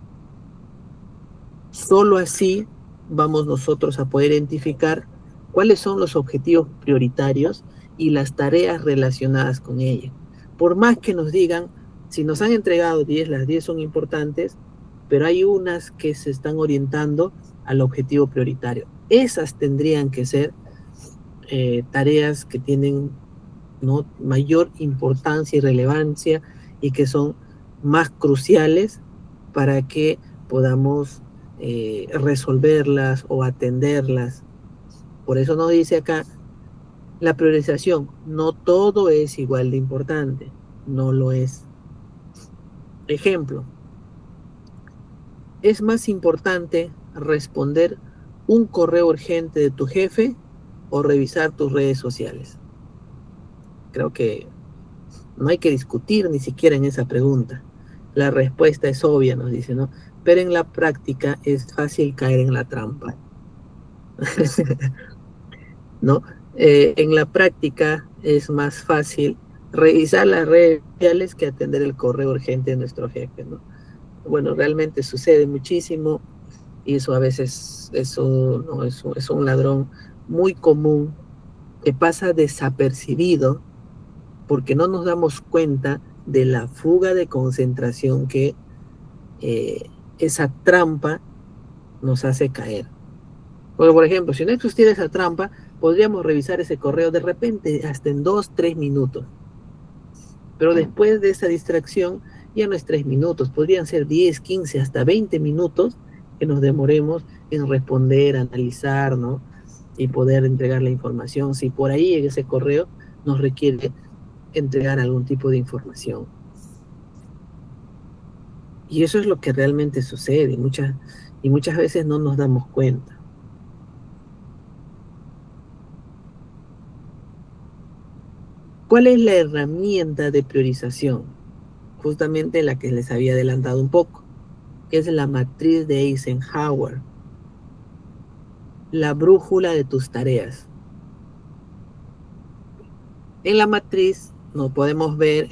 Solo así vamos nosotros a poder identificar cuáles son los objetivos prioritarios y las tareas relacionadas con ellos. Por más que nos digan, si nos han entregado 10, las 10 son importantes, pero hay unas que se están orientando al objetivo prioritario. Esas tendrían que ser tareas que tienen, ¿no?, mayor importancia y relevancia y que son más cruciales para que podamos resolverlas o atenderlas. Por eso nos dice acá la priorización. No todo es igual de importante, no lo es. Ejemplo, es más importante responder un correo urgente de tu jefe o revisar tus redes sociales. Creo que no hay que discutir ni siquiera en esa pregunta. La respuesta es obvia, nos dice, ¿no? Pero en la práctica es fácil caer en la trampa. ¿No? En la práctica es más fácil revisar las redes sociales que atender el correo urgente de nuestro jefe, ¿no? Bueno, realmente sucede muchísimo y eso a veces ¿no?, es un ladrón muy común que pasa desapercibido porque no nos damos cuenta de la fuga de concentración que esa trampa nos hace caer. Bueno, por ejemplo, si no existiera esa trampa, podríamos revisar ese correo de repente hasta en 2, 3 minutos. Pero después de esa distracción, ya no es 3 minutos, podrían ser 10, 15, hasta 20 minutos que nos demoremos en responder, analizar, ¿no? Y poder entregar la información. Si por ahí en ese correo nos requiere entregar algún tipo de información. Y eso es lo que realmente sucede y muchas veces no nos damos cuenta. ¿Cuál es la herramienta de priorización? Justamente la que les había adelantado un poco, que es la matriz de Eisenhower, la brújula de tus tareas. En la matriz nos podemos ver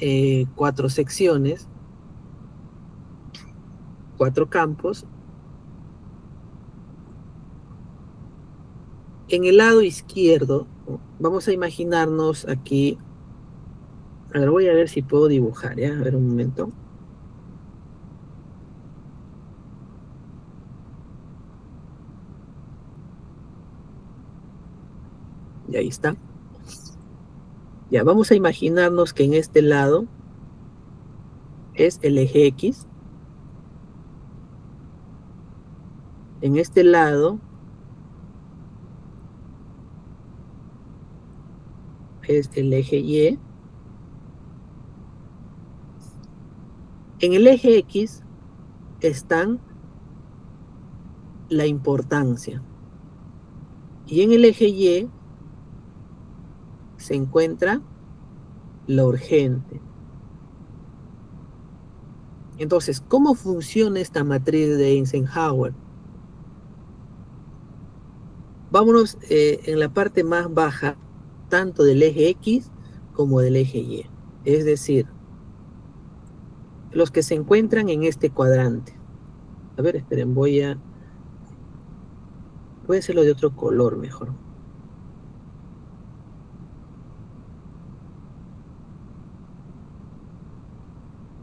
4 secciones, 4 campos. En el lado izquierdo, vamos a imaginarnos aquí. A ver, voy a ver si puedo dibujar, ¿ya? A ver un momento. Y ahí está. Ya, vamos a imaginarnos que en este lado es el eje X. En este lado es el eje Y. En el eje X están la importancia. Y en el eje Y se encuentra lo urgente. Entonces, ¿cómo funciona esta matriz de Eisenhower? Vámonos en la parte más baja, tanto del eje X como del eje Y. Es decir, los que se encuentran en este cuadrante. A ver, esperen, voy a hacerlo de otro color mejor.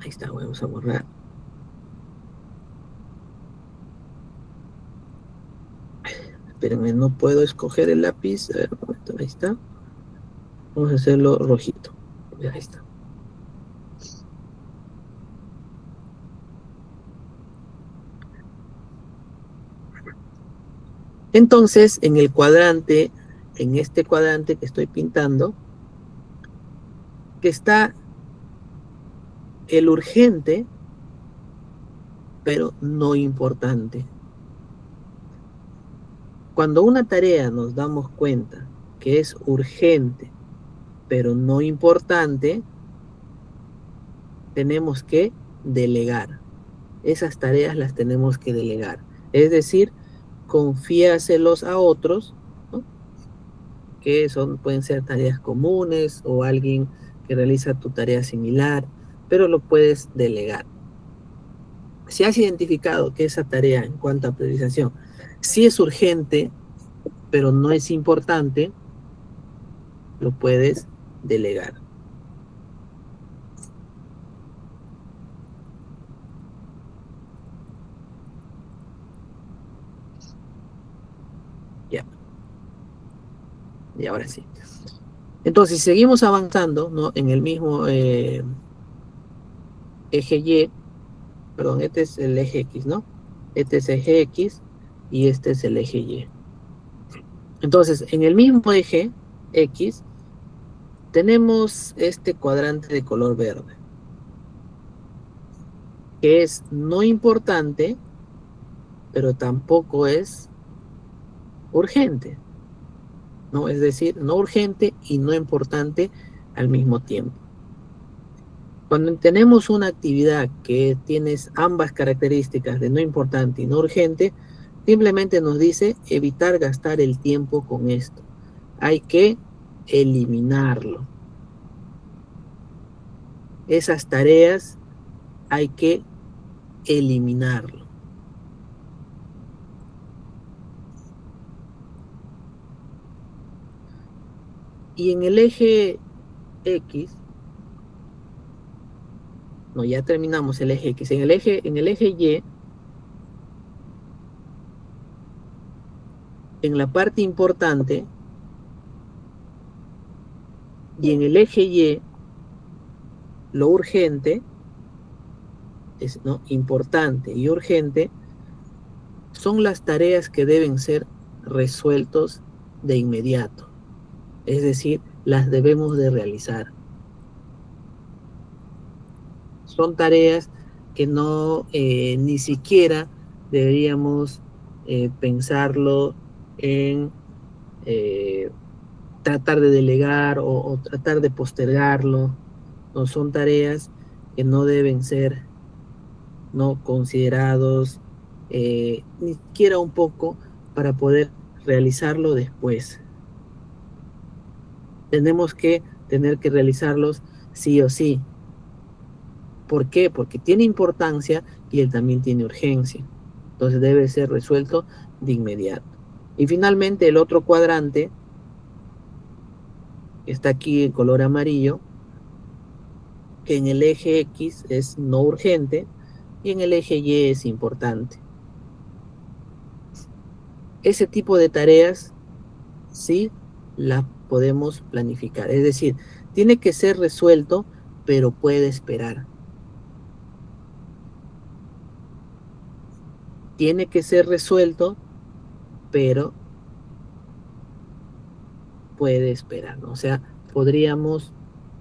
Ahí está, vamos a borrar. Espérenme, no puedo escoger el lápiz. A ver, un momento, ahí está. Vamos a hacerlo rojito. Ahí está. Entonces, en el cuadrante, en este cuadrante que estoy pintando, que está el urgente, pero no importante. Cuando una tarea nos damos cuenta que es urgente, pero no importante, tenemos que delegar. Esas tareas las tenemos que delegar. Es decir, confíaselos a otros, ¿no? Que pueden ser tareas comunes o alguien que realiza tu tarea similar, pero lo puedes delegar. Si has identificado que esa tarea en cuanto a priorización sí es urgente, pero no es importante, lo puedes delegar. Ya. Y ahora sí. Entonces, si seguimos avanzando, ¿no? En el mismo eje Y, perdón, este es el eje X, ¿no? Este es el eje X y este es el eje Y. Entonces, en el mismo eje X, tenemos este cuadrante de color verde, que es no importante, pero tampoco es urgente, ¿no? Es decir, no urgente y no importante al mismo tiempo. Cuando tenemos una actividad que tiene ambas características de no importante y no urgente, simplemente nos dice evitar gastar el tiempo con esto. Hay que eliminarlo. Esas tareas hay que eliminarlo. Y en el eje X, no, ya terminamos el eje X. En el eje Y, en la parte importante, y en el eje Y, lo urgente, es, ¿no? Importante y urgente, son las tareas que deben ser resueltos de inmediato. Es decir, las debemos de realizar. Son tareas que no ni siquiera deberíamos pensarlo en tratar de delegar o tratar de postergarlo. No son tareas que no deben ser no considerados ni siquiera un poco para poder realizarlo después. Tenemos que tener que realizarlos sí o sí. ¿Por qué? Porque tiene importancia y él también tiene urgencia. Entonces debe ser resuelto de inmediato. Y finalmente el otro cuadrante, que está aquí en color amarillo, que en el eje X es no urgente y en el eje Y es importante. Ese tipo de tareas sí las podemos planificar. Es decir, tiene que ser resuelto, pero puede esperar. Tiene que ser resuelto, pero puede esperar, ¿no? O sea, podríamos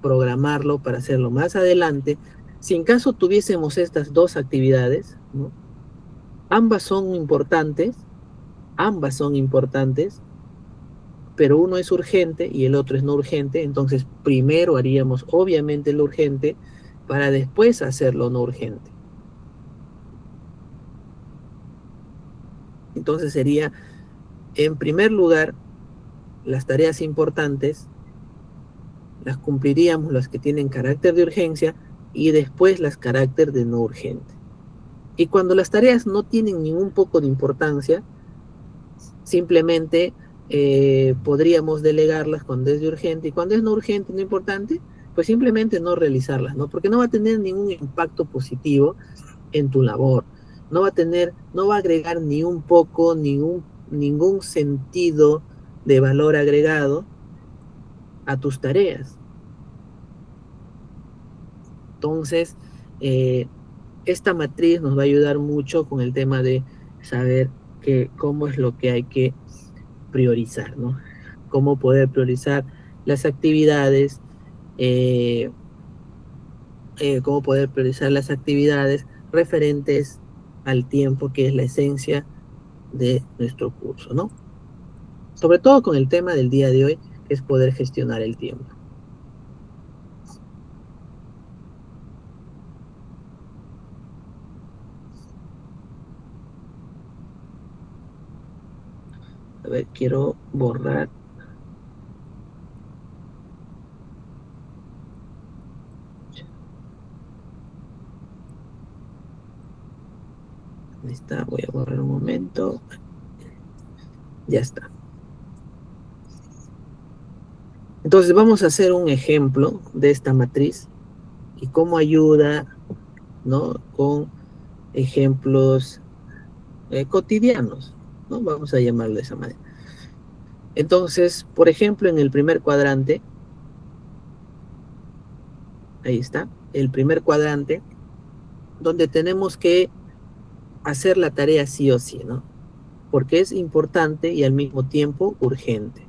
programarlo para hacerlo más adelante. Si en caso tuviésemos estas dos actividades, ¿no? Ambas son importantes, pero uno es urgente y el otro es no urgente, entonces primero haríamos obviamente lo urgente para después hacerlo no urgente. Entonces sería, en primer lugar, las tareas importantes las cumpliríamos las que tienen carácter de urgencia y después las carácter de no urgente. Y cuando las tareas no tienen ningún poco de importancia, simplemente podríamos delegarlas cuando es de urgente y cuando es no urgente, no importante, pues simplemente no realizarlas, ¿no? Porque no va a tener ningún impacto positivo en tu labor. No va a agregar ni un poco, ningún sentido de valor agregado a tus tareas. Entonces, esta matriz nos va a ayudar mucho con el tema de saber cómo es lo que hay que priorizar, ¿no? Cómo poder priorizar las actividades, cómo poder priorizar las actividades referentes al tiempo, que es la esencia de nuestro curso, ¿no? Sobre todo con el tema del día de hoy, que es poder gestionar el tiempo. A ver, quiero borrar. Ahí está, voy a borrar un momento. Ya está. Entonces vamos a hacer un ejemplo de esta matriz y cómo ayuda, ¿no? Con ejemplos cotidianos, ¿no? Vamos a llamarlo de esa manera. Entonces, por ejemplo, en el primer cuadrante, ahí está, el primer cuadrante, donde tenemos que hacer la tarea sí o sí, ¿no? Porque es importante y al mismo tiempo urgente.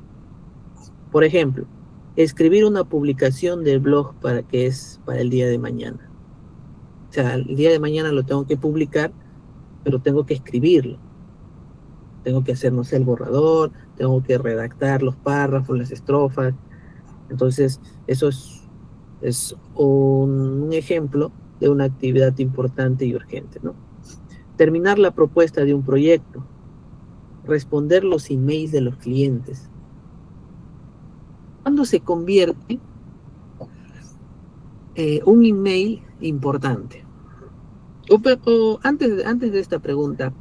Por ejemplo, escribir una publicación del blog para que es para el día de mañana. O sea, el día de mañana lo tengo que publicar, pero tengo que escribirlo. Tengo que hacer, no sé, el borrador, tengo que redactar los párrafos, las estrofas. Entonces, eso es un ejemplo de una actividad importante y urgente, ¿no? Terminar la propuesta de un proyecto, responder los emails de los clientes. ¿Cuándo se convierte un email importante? O antes de esta pregunta,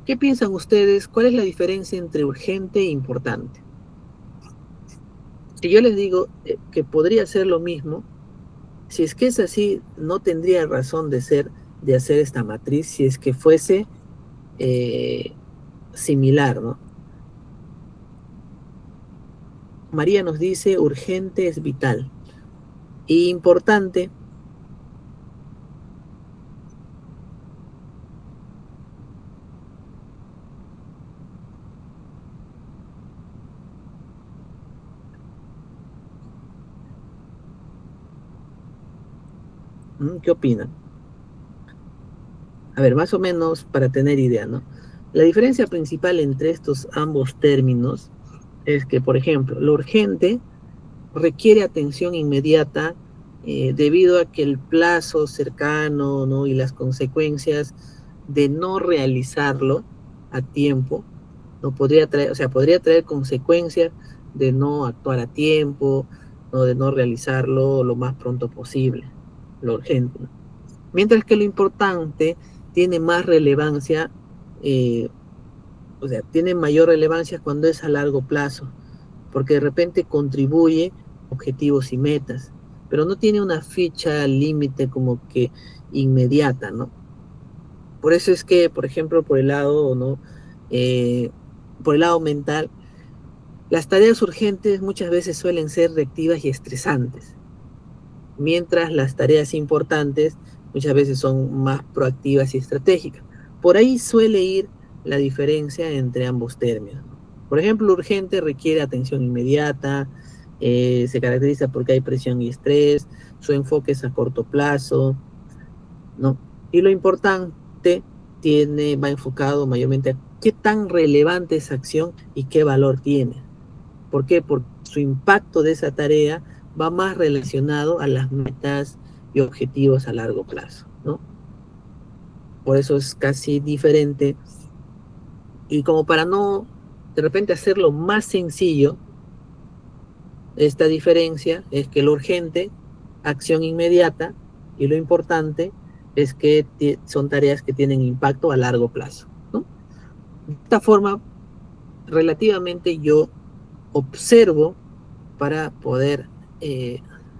¿qué piensan ustedes? ¿Cuál es la diferencia entre urgente e importante? Si yo les digo que podría ser lo mismo, si es que es así, no tendría razón de ser, de hacer esta matriz, si es que fuese similar, ¿no? María nos dice, urgente es vital. Y importante, ¿qué opinan? A ver, más o menos para tener idea, ¿no? La diferencia principal entre estos ambos términos es que, por ejemplo, lo urgente requiere atención inmediata debido a que el plazo cercano, ¿no? Y las consecuencias de no realizarlo a tiempo, no podría traer, o sea, podría traer consecuencias de no actuar a tiempo, ¿no? De no realizarlo lo más pronto posible, lo urgente, ¿no? Mientras que lo importante tiene más relevancia, eh, o sea, tiene mayor relevancia cuando es a largo plazo, porque de repente contribuye objetivos y metas, pero no tiene una fecha límite como que inmediata, ¿no? Por eso es que, por ejemplo, por el lado, ¿no? Por el lado mental, las tareas urgentes muchas veces suelen ser reactivas y estresantes, mientras las tareas importantes muchas veces son más proactivas y estratégicas. Por ahí suele ir la diferencia entre ambos términos. Por ejemplo, urgente requiere atención inmediata, se caracteriza porque hay presión y estrés, su enfoque es a corto plazo, ¿no? Y lo importante va enfocado mayormente a qué tan relevante es acción y qué valor tiene. ¿Por qué? Porque su impacto de esa tarea va más relacionado a las metas y objetivos a largo plazo, ¿no? Por eso es casi diferente. Y como para no de repente hacerlo más sencillo, esta diferencia es que lo urgente, acción inmediata, y lo importante es que son tareas que tienen impacto a largo plazo, ¿no? De esta forma, relativamente yo observo para poder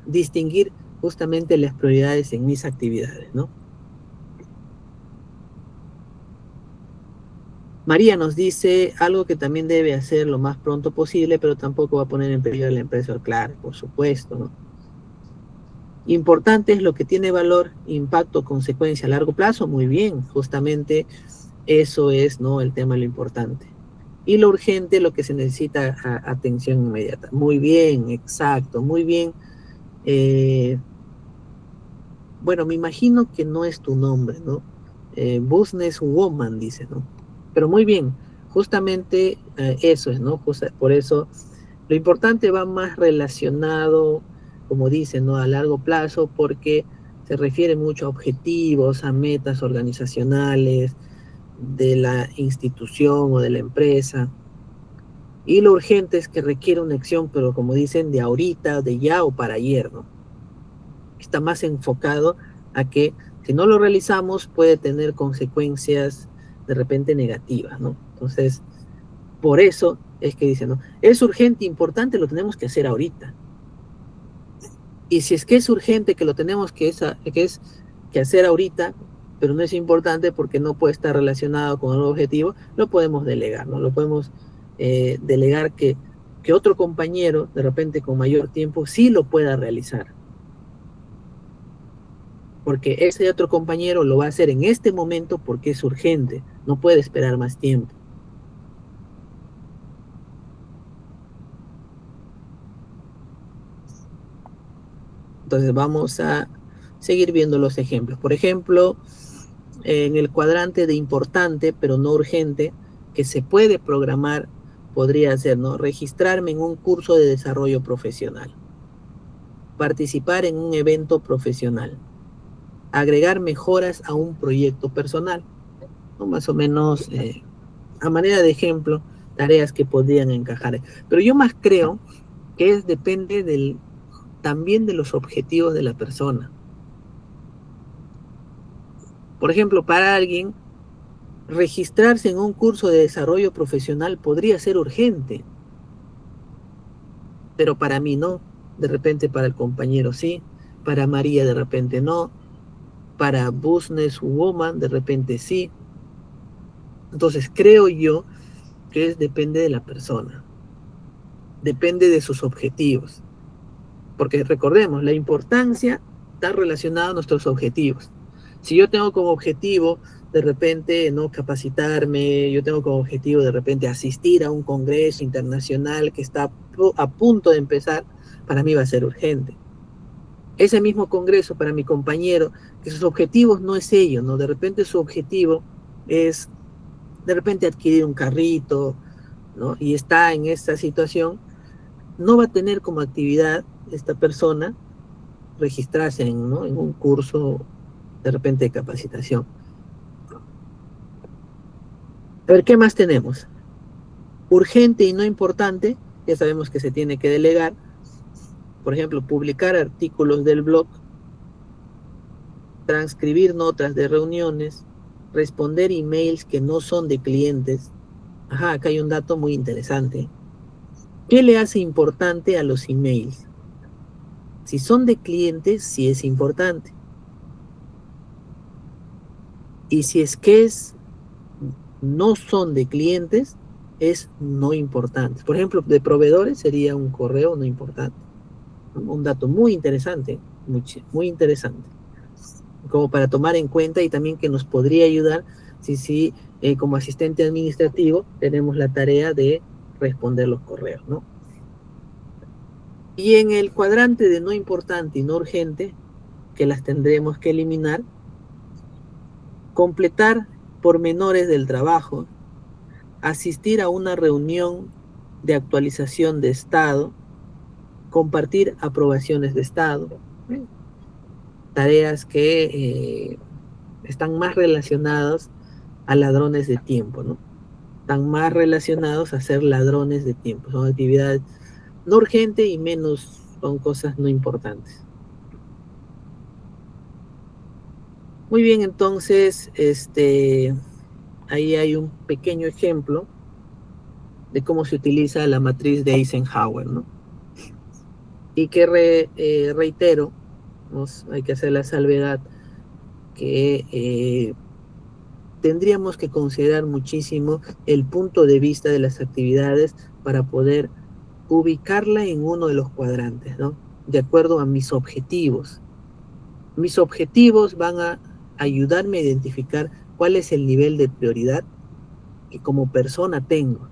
distinguir justamente las prioridades en mis actividades, ¿no? María nos dice algo que también debe hacer lo más pronto posible, pero tampoco va a poner en peligro a la empresa. Claro, por supuesto, ¿no? Importante es lo que tiene valor, impacto, consecuencia a largo plazo. Muy bien, justamente eso es, ¿no? El tema de lo importante. Y lo urgente, lo que se necesita atención inmediata. Muy bien, exacto, muy bien. Bueno, me imagino que no es tu nombre, ¿no? Business Woman, dice, ¿no? Pero muy bien, justamente eso es, ¿no? Por eso, lo importante va más relacionado, como dicen, ¿no? A largo plazo, porque se refiere mucho a objetivos, a metas organizacionales de la institución o de la empresa. Y lo urgente es que requiere una acción, pero como dicen, de ahorita, de ya o para ayer, ¿no? Está más enfocado a que si no lo realizamos puede tener consecuencias de repente negativas, ¿no? Entonces, por eso es que dicen, ¿no? Es urgente, importante, lo tenemos que hacer ahorita. Y si es que es urgente, que lo tenemos que hacer ahorita, pero no es importante porque no puede estar relacionado con el objetivo, lo podemos delegar, ¿no? Lo podemos delegar que otro compañero, de repente con mayor tiempo, sí lo pueda realizar. Porque ese otro compañero lo va a hacer en este momento porque es urgente, no puede esperar más tiempo. Entonces vamos a seguir viendo los ejemplos. Por ejemplo, en el cuadrante de importante pero no urgente, que se puede programar, podría ser, ¿no? Registrarme en un curso de desarrollo profesional, participar en un evento profesional, agregar mejoras a un proyecto personal, ¿no? Más o menos a manera de ejemplo, tareas que podrían encajar. Pero yo más creo que depende también de los objetivos de la persona. Por ejemplo, para alguien, registrarse en un curso de desarrollo profesional podría ser urgente, pero para mí no. De repente para el compañero sí, para María de repente no, para Business Woman de repente sí. Entonces creo yo que depende de la persona, depende de sus objetivos. Porque recordemos, la importancia está relacionada a nuestros objetivos. Si yo tengo como objetivo de repente no capacitarme, yo tengo como objetivo de repente asistir a un congreso internacional que está a punto de empezar, para mí va a ser urgente. Ese mismo congreso para mi compañero, que sus objetivos no es ello, ¿no? De repente su objetivo es de repente adquirir un carrito, ¿no? Y está en esta situación, no va a tener como actividad esta persona registrarse ¿no? en un curso de repente de capacitación. A ver, ¿qué más tenemos? Urgente y no importante, ya sabemos que se tiene que delegar. Por ejemplo, publicar artículos del blog, transcribir notas de reuniones, responder emails que no son de clientes. Ajá, acá hay un dato muy interesante. ¿Qué le hace importante a los emails? Si son de clientes, sí es importante. Y si es que no son de clientes, es no importante. Por ejemplo, de proveedores sería un correo no importante. Un dato muy interesante, muy interesante, como para tomar en cuenta y también que nos podría ayudar si como asistente administrativo tenemos la tarea de responder los correos, ¿no? Y en el cuadrante de no importante y no urgente, que las tendremos que eliminar, completar pormenores del trabajo, asistir a una reunión de actualización de estado, compartir aprobaciones de estado, tareas que están más relacionadas a ladrones de tiempo, ¿no? Están más relacionados a ser ladrones de tiempo, son actividades no urgentes y menos son cosas no importantes. Muy bien, entonces, ahí hay un pequeño ejemplo de cómo se utiliza la matriz de Eisenhower, ¿no? Y que reitero, hay que hacer la salvedad que tendríamos que considerar muchísimo el punto de vista de las actividades para poder ubicarla en uno de los cuadrantes, ¿no? De acuerdo a mis objetivos. Mis objetivos van a ayudarme a identificar cuál es el nivel de prioridad que como persona tengo.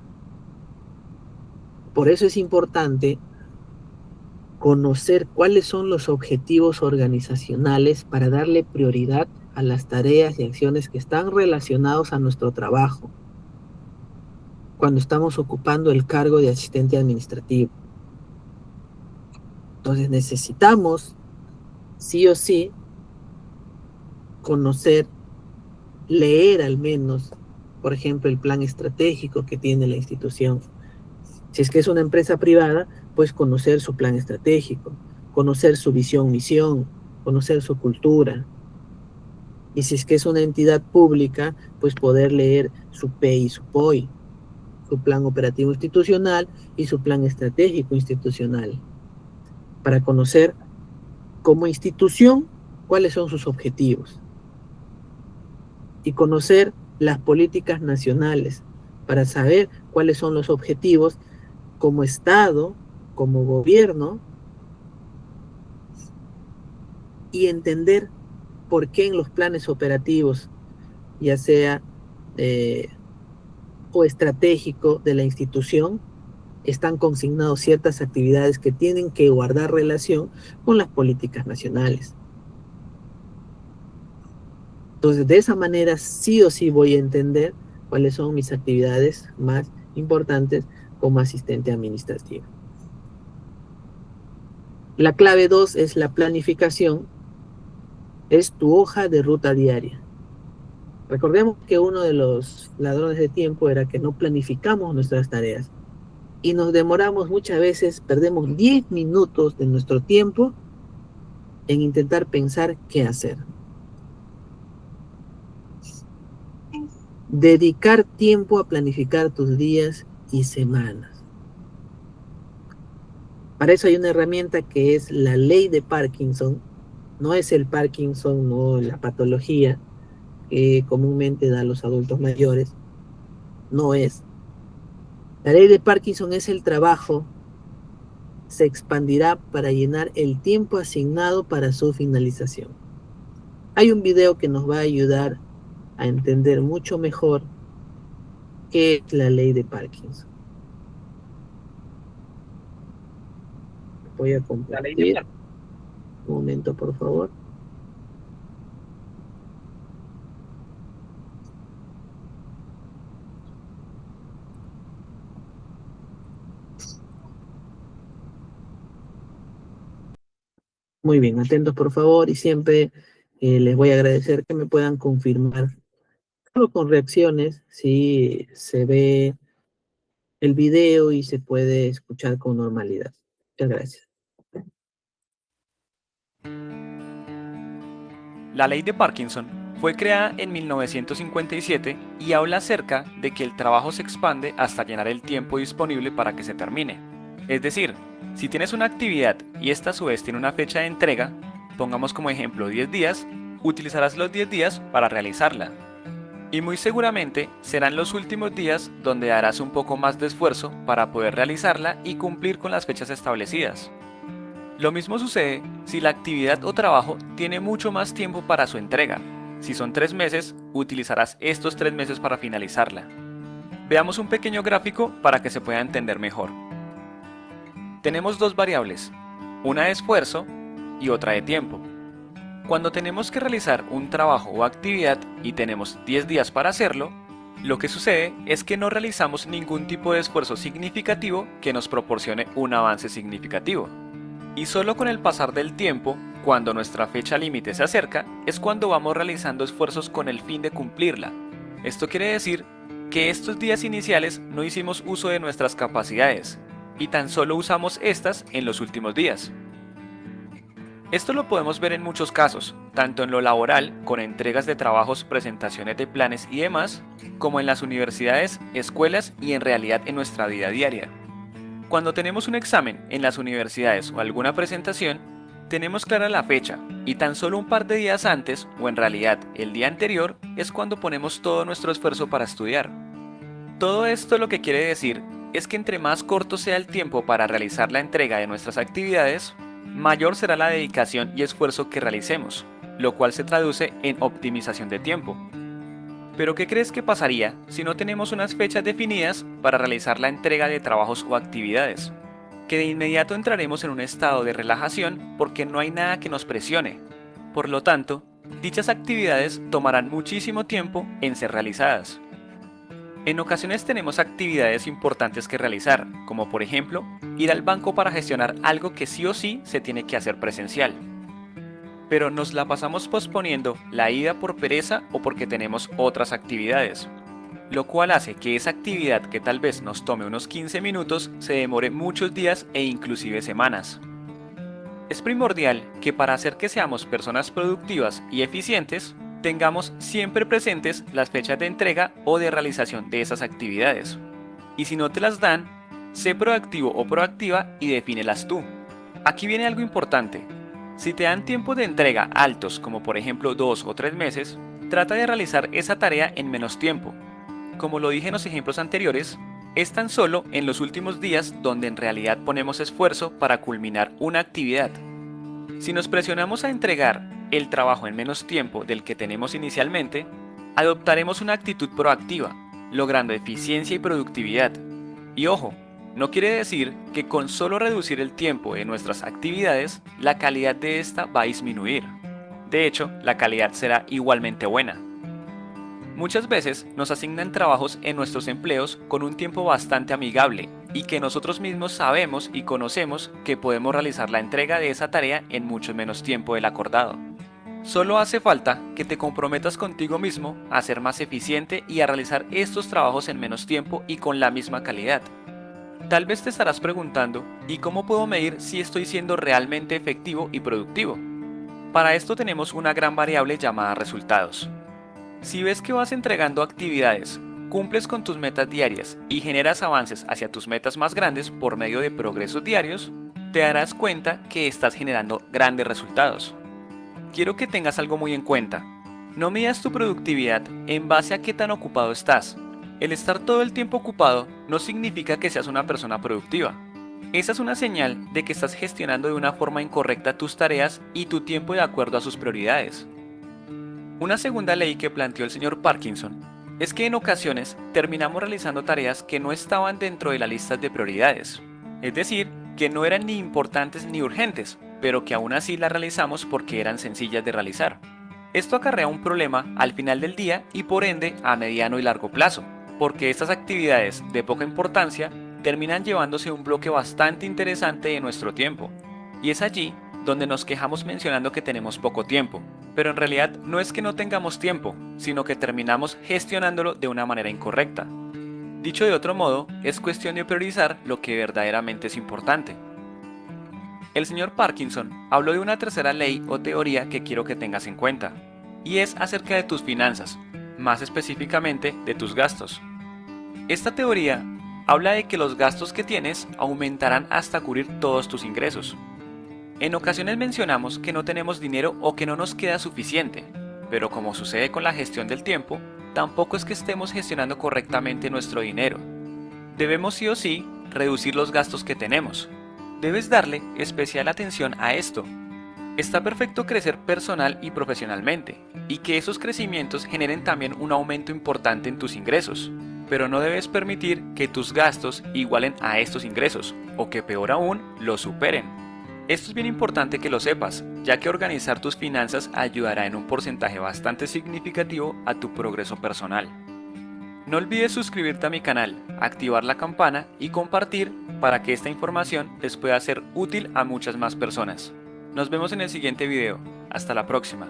Por eso es importante conocer cuáles son los objetivos organizacionales para darle prioridad a las tareas y acciones que están relacionados a nuestro trabajo cuando estamos ocupando el cargo de asistente administrativo. Entonces necesitamos, sí o sí, conocer, leer al menos, por ejemplo, el plan estratégico que tiene la institución. Si es que es una empresa privada, pues conocer su plan estratégico, conocer su visión, misión, conocer su cultura. Y si es que es una entidad pública, pues poder leer su P y su POI, su plan operativo institucional y su plan estratégico institucional, para conocer como institución cuáles son sus objetivos y conocer las políticas nacionales para saber cuáles son los objetivos como Estado, como gobierno, y entender por qué en los planes operativos, ya sea o estratégico de la institución, están consignados ciertas actividades que tienen que guardar relación con las políticas nacionales. Entonces, de esa manera, sí o sí voy a entender cuáles son mis actividades más importantes como asistente administrativo. La clave 2 es la planificación, es tu hoja de ruta diaria. Recordemos que uno de los ladrones de tiempo era que no planificamos nuestras tareas y nos demoramos muchas veces, perdemos 10 minutos de nuestro tiempo en intentar pensar qué hacer. Dedicar tiempo a planificar tus días y semanas. Para eso hay una herramienta que es la ley de Parkinson. No es el Parkinson, no la patología que comúnmente da a los adultos mayores. No es. La ley de Parkinson es el trabajo. Se expandirá para llenar el tiempo asignado para su finalización. Hay un video que nos va a ayudar a entender mucho mejor qué es la ley de Parkinson. Voy a compartir. Un momento, por favor. Muy bien, atentos por favor y siempre les voy a agradecer que me puedan confirmar solo con reacciones si se ve el video y se puede escuchar con normalidad. Muchas gracias.
La ley de Parkinson fue creada en 1957 y habla acerca de que el trabajo se expande hasta llenar el tiempo disponible para que se termine. Es decir, si tienes una actividad y esta a su vez tiene una fecha de entrega, pongamos como ejemplo 10 días, utilizarás los 10 días para realizarla. Y muy seguramente serán los últimos días donde harás un poco más de esfuerzo para poder realizarla y cumplir con las fechas establecidas. Lo mismo sucede si la actividad o trabajo tiene mucho más tiempo para su entrega. Si son 3 meses, utilizarás estos 3 meses para finalizarla. Veamos un pequeño gráfico para que se pueda entender mejor. Tenemos dos variables, una de esfuerzo y otra de tiempo. Cuando tenemos que realizar un trabajo o actividad y tenemos 10 días para hacerlo, lo que sucede es que no realizamos ningún tipo de esfuerzo significativo que nos proporcione un avance significativo. Y solo con el pasar del tiempo, cuando nuestra fecha límite se acerca, es cuando vamos realizando esfuerzos con el fin de cumplirla. Esto quiere decir que estos días iniciales no hicimos uso de nuestras capacidades, y tan solo usamos estas en los últimos días. Esto lo podemos ver en muchos casos, tanto en lo laboral, con entregas de trabajos, presentaciones de planes y demás, como en las universidades, escuelas y en realidad en nuestra vida diaria. Cuando tenemos un examen en las universidades o alguna presentación, tenemos clara la fecha y tan solo un par de días antes, o en realidad el día anterior, es cuando ponemos todo nuestro esfuerzo para estudiar. Todo esto lo que quiere decir es que entre más corto sea el tiempo para realizar la entrega de nuestras actividades, mayor será la dedicación y esfuerzo que realicemos, lo cual se traduce en optimización de tiempo. Pero ¿qué crees que pasaría si no tenemos unas fechas definidas para realizar la entrega de trabajos o actividades? Que de inmediato entraremos en un estado de relajación porque no hay nada que nos presione. Por lo tanto, dichas actividades tomarán muchísimo tiempo en ser realizadas. En ocasiones tenemos actividades importantes que realizar, como por ejemplo, ir al banco para gestionar algo que sí o sí se tiene que hacer presencial. Pero nos la pasamos posponiendo la ida por pereza o porque tenemos otras actividades, lo cual hace que esa actividad que tal vez nos tome unos 15 minutos se demore muchos días e inclusive semanas. Es primordial que para hacer que seamos personas productivas y eficientes, tengamos siempre presentes las fechas de entrega o de realización de esas actividades. Y si no te las dan, sé proactivo o proactiva y defínelas tú. Aquí viene algo importante. Si te dan tiempos de entrega altos, como por ejemplo 2 o 3 meses, trata de realizar esa tarea en menos tiempo. Como lo dije en los ejemplos anteriores, es tan solo en los últimos días donde en realidad ponemos esfuerzo para culminar una actividad. Si nos presionamos a entregar el trabajo en menos tiempo del que tenemos inicialmente, adoptaremos una actitud proactiva, logrando eficiencia y productividad. Y ojo, no quiere decir que con solo reducir el tiempo de nuestras actividades, la calidad de esta va a disminuir. De hecho, la calidad será igualmente buena. Muchas veces nos asignan trabajos en nuestros empleos con un tiempo bastante amigable y que nosotros mismos sabemos y conocemos que podemos realizar la entrega de esa tarea en mucho menos tiempo del acordado. Solo hace falta que te comprometas contigo mismo a ser más eficiente y a realizar estos trabajos en menos tiempo y con la misma calidad. Tal vez te estarás preguntando, ¿y cómo puedo medir si estoy siendo realmente efectivo y productivo? Para esto tenemos una gran variable llamada resultados. Si ves que vas entregando actividades, cumples con tus metas diarias y generas avances hacia tus metas más grandes por medio de progresos diarios, te darás cuenta que estás generando grandes resultados. Quiero que tengas algo muy en cuenta. No midas tu productividad en base a qué tan ocupado estás. El estar todo el tiempo ocupado no significa que seas una persona productiva. Esa es una señal de que estás gestionando de una forma incorrecta tus tareas y tu tiempo de acuerdo a sus prioridades. Una segunda ley que planteó el señor Parkinson es que en ocasiones terminamos realizando tareas que no estaban dentro de la lista de prioridades, es decir, que no eran ni importantes ni urgentes, pero que aún así las realizamos porque eran sencillas de realizar. Esto acarrea un problema al final del día y por ende a mediano y largo plazo, porque estas actividades de poca importancia terminan llevándose un bloque bastante interesante de nuestro tiempo, y es allí donde nos quejamos mencionando que tenemos poco tiempo, pero en realidad no es que no tengamos tiempo, sino que terminamos gestionándolo de una manera incorrecta. Dicho de otro modo, es cuestión de priorizar lo que verdaderamente es importante. El señor Parkinson habló de una tercera ley o teoría que quiero que tengas en cuenta, y es acerca de tus finanzas, más específicamente de tus gastos. Esta teoría habla de que los gastos que tienes aumentarán hasta cubrir todos tus ingresos. En ocasiones mencionamos que no tenemos dinero o que no nos queda suficiente, pero como sucede con la gestión del tiempo, tampoco es que estemos gestionando correctamente nuestro dinero. Debemos sí o sí reducir los gastos que tenemos. Debes darle especial atención a esto. Está perfecto crecer personal y profesionalmente, y que esos crecimientos generen también un aumento importante en tus ingresos, pero no debes permitir que tus gastos igualen a estos ingresos, o que peor aún, los superen. Esto es bien importante que lo sepas, ya que organizar tus finanzas ayudará en un porcentaje bastante significativo a tu progreso personal. No olvides suscribirte a mi canal, activar la campana y compartir para que esta información les pueda ser útil a muchas más personas. Nos vemos en el siguiente video. Hasta la próxima.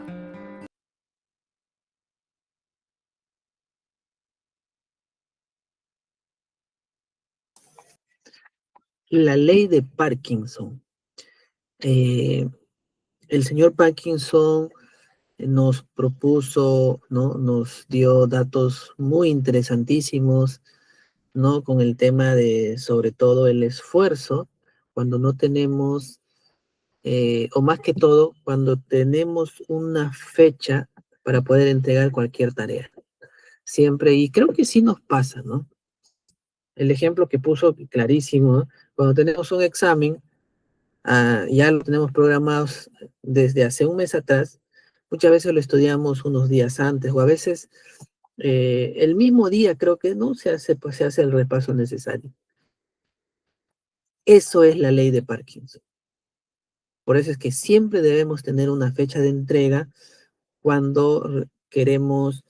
La ley de Parkinson. El señor Parkinson nos propuso, ¿no? Nos dio datos muy interesantísimos, ¿no? Con el tema de, sobre todo, el esfuerzo, cuando no tenemos, o más que todo, cuando tenemos una fecha para poder entregar cualquier tarea. Siempre, y creo que sí nos pasa, ¿no? El ejemplo que puso clarísimo, ¿no? Cuando tenemos un examen, ya lo tenemos programados desde hace un mes atrás, muchas veces lo estudiamos unos días antes, o a veces El mismo día creo que no se hace, pues se hace el repaso necesario. Eso es la ley de Parkinson. Por eso es que siempre debemos tener una fecha de entrega cuando queremos,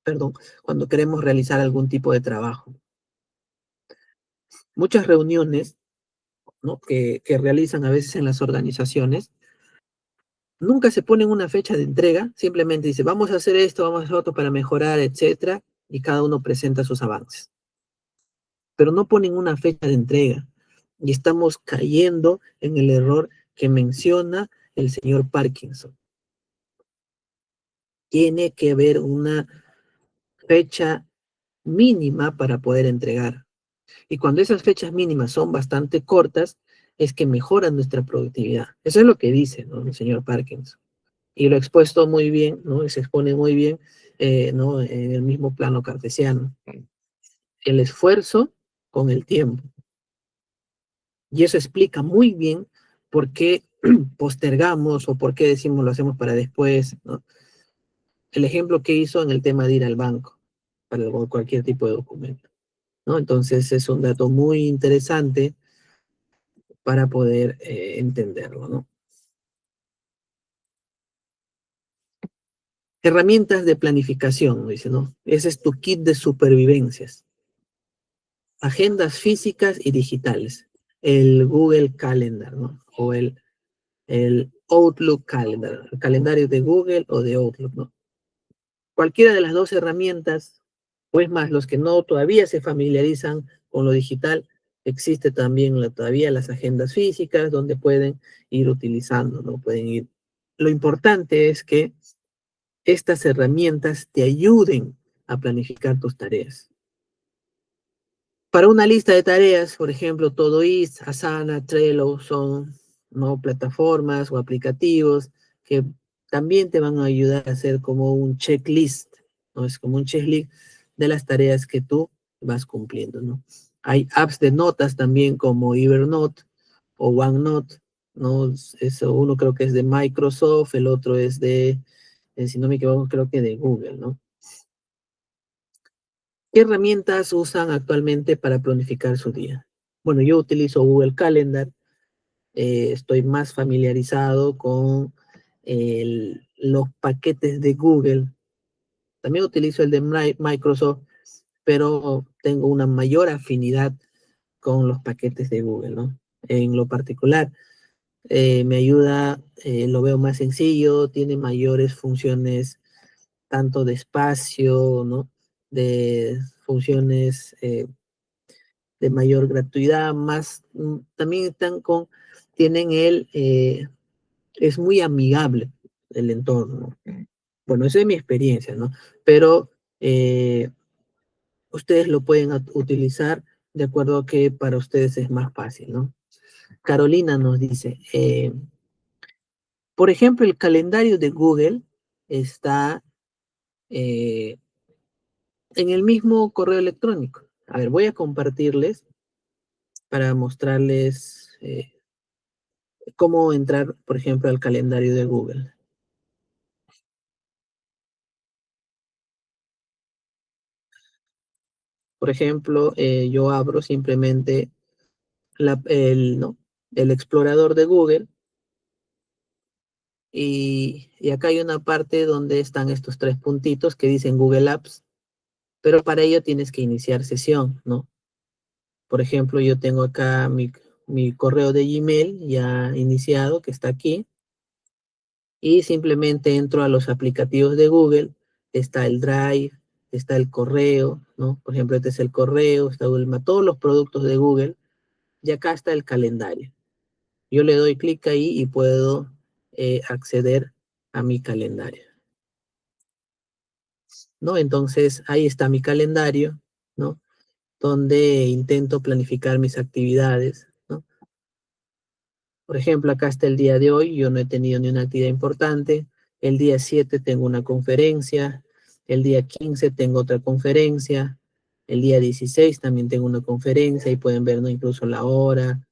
perdón, cuando queremos realizar algún tipo de trabajo. Muchas reuniones, ¿no? que realizan a veces en las organizaciones, nunca se ponen una fecha de entrega, simplemente dice, vamos a hacer esto, vamos a hacer otro para mejorar, etcétera, y cada uno presenta sus avances. Pero no ponen una fecha de entrega. Y estamos cayendo en el error que menciona el señor Parkinson. Tiene que haber una fecha mínima para poder entregar. Y cuando esas fechas mínimas son bastante cortas, es que mejora nuestra productividad. Eso es lo que dice, ¿no? El señor Parkinson. Y lo ha expuesto muy bien, ¿no? Y se expone muy bien, ¿no? En el mismo plano cartesiano. El esfuerzo con el tiempo. Y eso explica muy bien por qué postergamos o por qué decimos lo hacemos para después, ¿no? El ejemplo que hizo en el tema de ir al banco para cualquier tipo de documento, ¿no? Entonces es un dato muy interesante para poder entenderlo, ¿no? Herramientas de planificación, dice, ¿no? Ese es tu kit de supervivencias. Agendas físicas y digitales. El Google Calendar, ¿no? O el Outlook Calendar, el calendario de Google o de Outlook, ¿no? Cualquiera de las dos herramientas, o es más, los que no todavía se familiarizan con lo digital, existe también todavía las agendas físicas donde pueden ir utilizando, ¿no? Pueden ir. Lo importante es que estas herramientas te ayuden a planificar tus tareas. Para una lista de tareas, por ejemplo, Todoist, Asana, Trello son, ¿no? plataformas o aplicativos que también te van a ayudar a hacer como un checklist, ¿no? Es como un checklist de las tareas que tú vas cumpliendo, ¿no? Hay apps de notas también como Evernote o OneNote, ¿no? Eso uno creo que es de Microsoft, el otro es de, si no me equivoco, creo que de Google, ¿no? ¿Qué herramientas usan actualmente para planificar su día? Bueno, yo utilizo Google Calendar, estoy más familiarizado con los paquetes de Google. También utilizo el de Microsoft, pero tengo una mayor afinidad con los paquetes de Google, ¿no? En lo particular, me ayuda, lo veo más sencillo, tiene mayores funciones tanto de espacio, ¿no? De funciones de mayor gratuidad, más, también tienen es muy amigable el entorno. Bueno, esa es mi experiencia, ¿no? Pero ustedes lo pueden utilizar de acuerdo a que para ustedes es más fácil, ¿no? Carolina nos dice, por ejemplo, el calendario de Google está eh, en el mismo correo electrónico. A ver, voy a compartirles para mostrarles cómo entrar, por ejemplo, al calendario de Google. Por ejemplo, yo abro simplemente ¿no? el explorador de Google y acá hay una parte donde están estos tres puntitos que dicen Google Apps, pero para ello tienes que iniciar sesión, ¿no? Por ejemplo, yo tengo acá mi correo de Gmail ya iniciado, que está aquí, y simplemente entro a los aplicativos de Google, está el Drive, está el correo, ¿no? Por ejemplo, este es el correo, está Google Maps, todos los productos de Google, y acá está el calendario. Yo le doy clic ahí y puedo acceder a mi calendario, ¿no? Entonces, ahí está mi calendario, ¿no? Donde intento planificar mis actividades, ¿no? Por ejemplo, acá está el día de hoy, yo no he tenido ni una actividad importante. El día 7 tengo una conferencia, el día 15 tengo otra conferencia, el día 16 también tengo una conferencia y pueden ver, ¿no? Incluso la hora.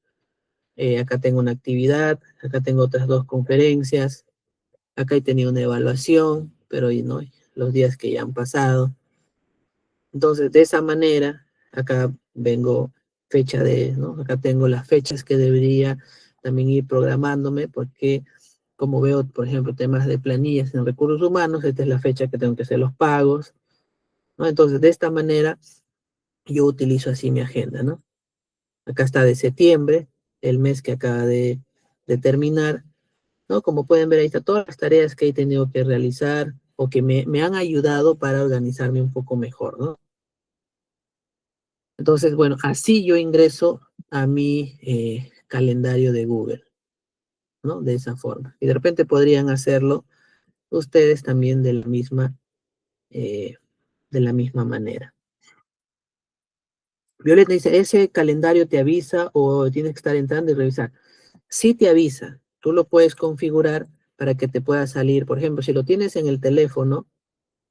Acá tengo una actividad, acá tengo otras dos conferencias, acá he tenido una evaluación, pero no, los días que ya han pasado. Entonces, de esa manera, acá vengo fecha de, ¿no? Acá tengo las fechas que debería también ir programándome, porque como veo, por ejemplo, temas de planillas en recursos humanos, esta es la fecha que tengo que hacer los pagos, ¿no? Entonces, de esta manera, yo utilizo así mi agenda, ¿no? Acá está de septiembre, el mes que acaba de terminar, ¿no? Como pueden ver, ahí está todas las tareas que he tenido que realizar o que me han ayudado para organizarme un poco mejor, ¿no? Entonces, bueno, así yo ingreso a mi calendario de Google, ¿no? De esa forma. Y de repente podrían hacerlo ustedes también eh, de la misma manera. Violeta dice, ¿ese calendario te avisa o tienes que estar entrando y revisar? Sí te avisa, tú lo puedes configurar para que te pueda salir. Por ejemplo, si lo tienes en el teléfono,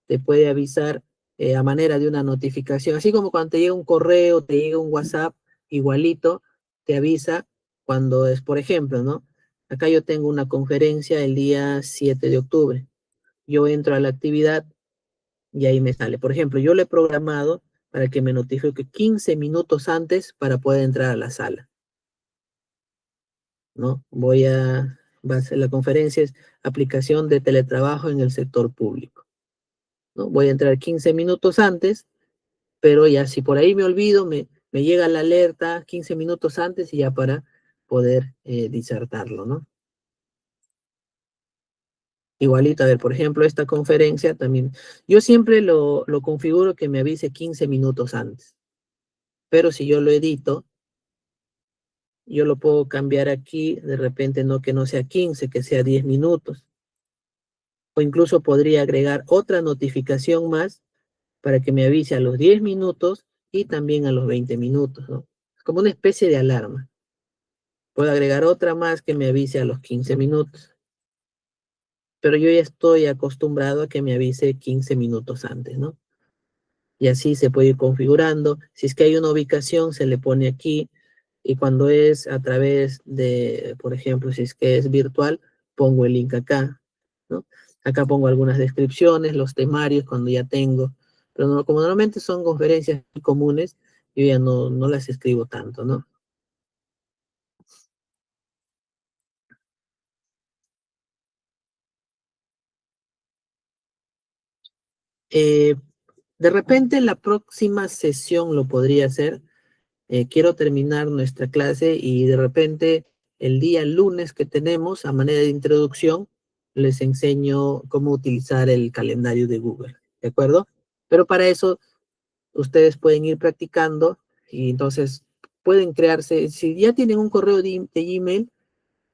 te puede avisar a manera de una notificación, así como cuando te llega un correo, te llega un WhatsApp, igualito, te avisa cuando es, por ejemplo, ¿no? Acá yo tengo una conferencia el día 7 de octubre. Yo entro a la actividad y ahí me sale. Por ejemplo, yo lo he programado para que me notifique 15 minutos antes para poder entrar a la sala, ¿no? Va a ser la conferencia es aplicación de teletrabajo en el sector público, ¿no? Voy a entrar 15 minutos antes, pero ya si por ahí me olvido, me llega la alerta 15 minutos antes y ya para poder disertarlo, ¿no? Igualito, a ver, por ejemplo, esta conferencia también, yo siempre lo configuro que me avise 15 minutos antes, pero si yo lo edito, yo lo puedo cambiar aquí, de repente no que no sea 15, que sea 10 minutos, o incluso podría agregar otra notificación más para que me avise a los 10 minutos y también a los 20 minutos, ¿no? Es como una especie de alarma. Puedo agregar otra más que me avise a los 15 minutos. Pero yo ya estoy acostumbrado a que me avise 15 minutos antes, ¿no? Y así se puede ir configurando. Si es que hay una ubicación, se le pone aquí. Y cuando es a través de, por ejemplo, si es que es virtual, pongo el link acá, ¿no? Acá pongo algunas descripciones, los temarios cuando ya tengo. Pero no, como normalmente son conferencias comunes, yo ya no las escribo tanto, ¿no? Eh, de repente la próxima sesión lo podría hacer. Quiero terminar nuestra clase y de repente el día lunes que tenemos, a manera de introducción, les enseño cómo utilizar el calendario de Google, ¿de acuerdo? Pero para eso ustedes pueden ir practicando y entonces pueden crearse, si ya tienen un correo de Gmail,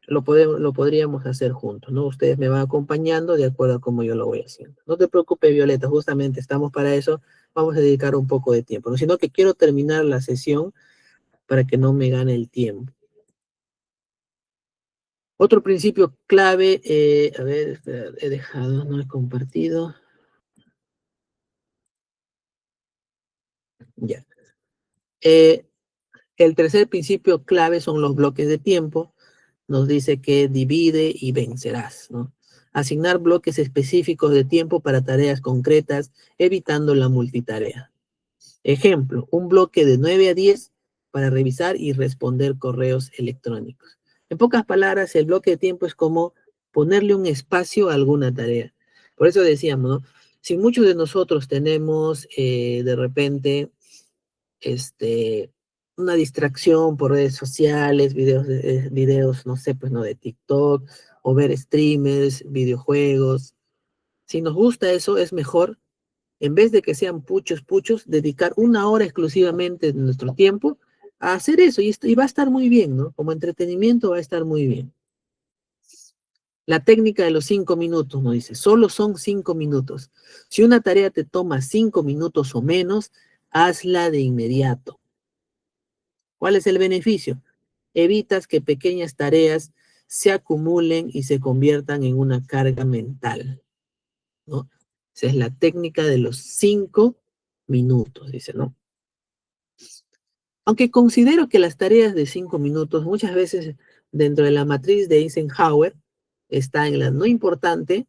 lo podríamos hacer juntos, ¿no? Ustedes me van acompañando de acuerdo a cómo yo lo voy haciendo. No te preocupes, Violeta, justamente estamos para eso, vamos a dedicar un poco de tiempo, ¿no? Sino que quiero terminar la sesión para que no me gane el tiempo. Otro principio clave, a ver, espera, he dejado, no he compartido. Ya. Eh, el tercer principio clave son los bloques de tiempo. Nos dice que divide y vencerás, ¿no? Asignar bloques específicos de tiempo para tareas concretas, evitando la multitarea. Ejemplo, un bloque de 9 a 10 para revisar y responder correos electrónicos. En pocas palabras, el bloque de tiempo es como ponerle un espacio a alguna tarea. Por eso decíamos, ¿no? Si muchos de nosotros tenemos de repente una distracción por redes sociales, videos, no sé, pues no, de TikTok, o ver streamers, videojuegos. Si nos gusta eso, es mejor en vez de que sean puchos, dedicar una hora exclusivamente de nuestro tiempo a hacer eso y va a estar muy bien, ¿no? Como entretenimiento va a estar muy bien. La técnica de los 5 minutos, nos dice, solo son 5 minutos. Si una tarea te toma 5 minutos o menos, hazla de inmediato. ¿Cuál es el beneficio? Evitas que pequeñas tareas se acumulen y se conviertan en una carga mental, ¿no? Esa es la técnica de los 5 minutos, dice, ¿no? Aunque considero que las tareas de 5 minutos muchas veces dentro de la matriz de Eisenhower está en la no importante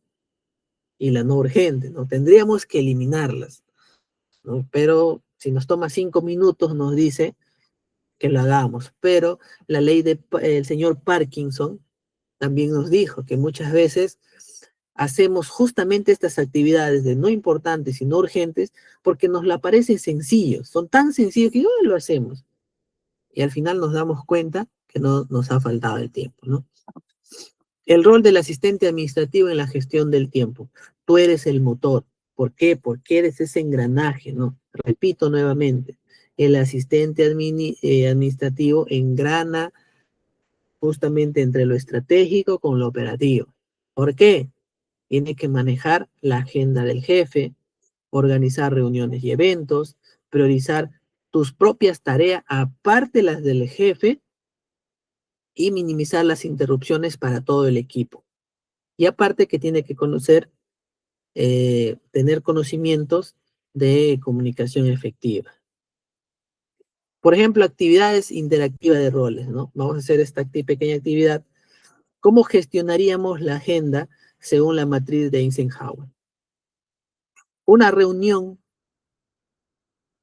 y la no urgente, ¿no? Tendríamos que eliminarlas, ¿no? Pero si nos toma 5 minutos, nos dice que lo hagamos. Pero la ley del señor Parkinson también nos dijo que muchas veces hacemos justamente estas actividades de no importantes y no urgentes porque nos la parecen sencillos, son tan sencillos que lo hacemos. Y al final nos damos cuenta que no nos ha faltado el tiempo, ¿no? El rol del asistente administrativo en la gestión del tiempo. Tú eres el motor. ¿Por qué? Porque eres ese engranaje, ¿no? Repito nuevamente, el asistente administrativo engrana justamente entre lo estratégico con lo operativo. ¿Por qué? Tiene que manejar la agenda del jefe, organizar reuniones y eventos, priorizar tus propias tareas aparte las del jefe y minimizar las interrupciones para todo el equipo. Y aparte que tiene que tener conocimientos de comunicación efectiva. Por ejemplo, actividades interactivas de roles, ¿no? Vamos a hacer esta pequeña actividad. ¿Cómo gestionaríamos la agenda según la matriz de Eisenhower? Una reunión,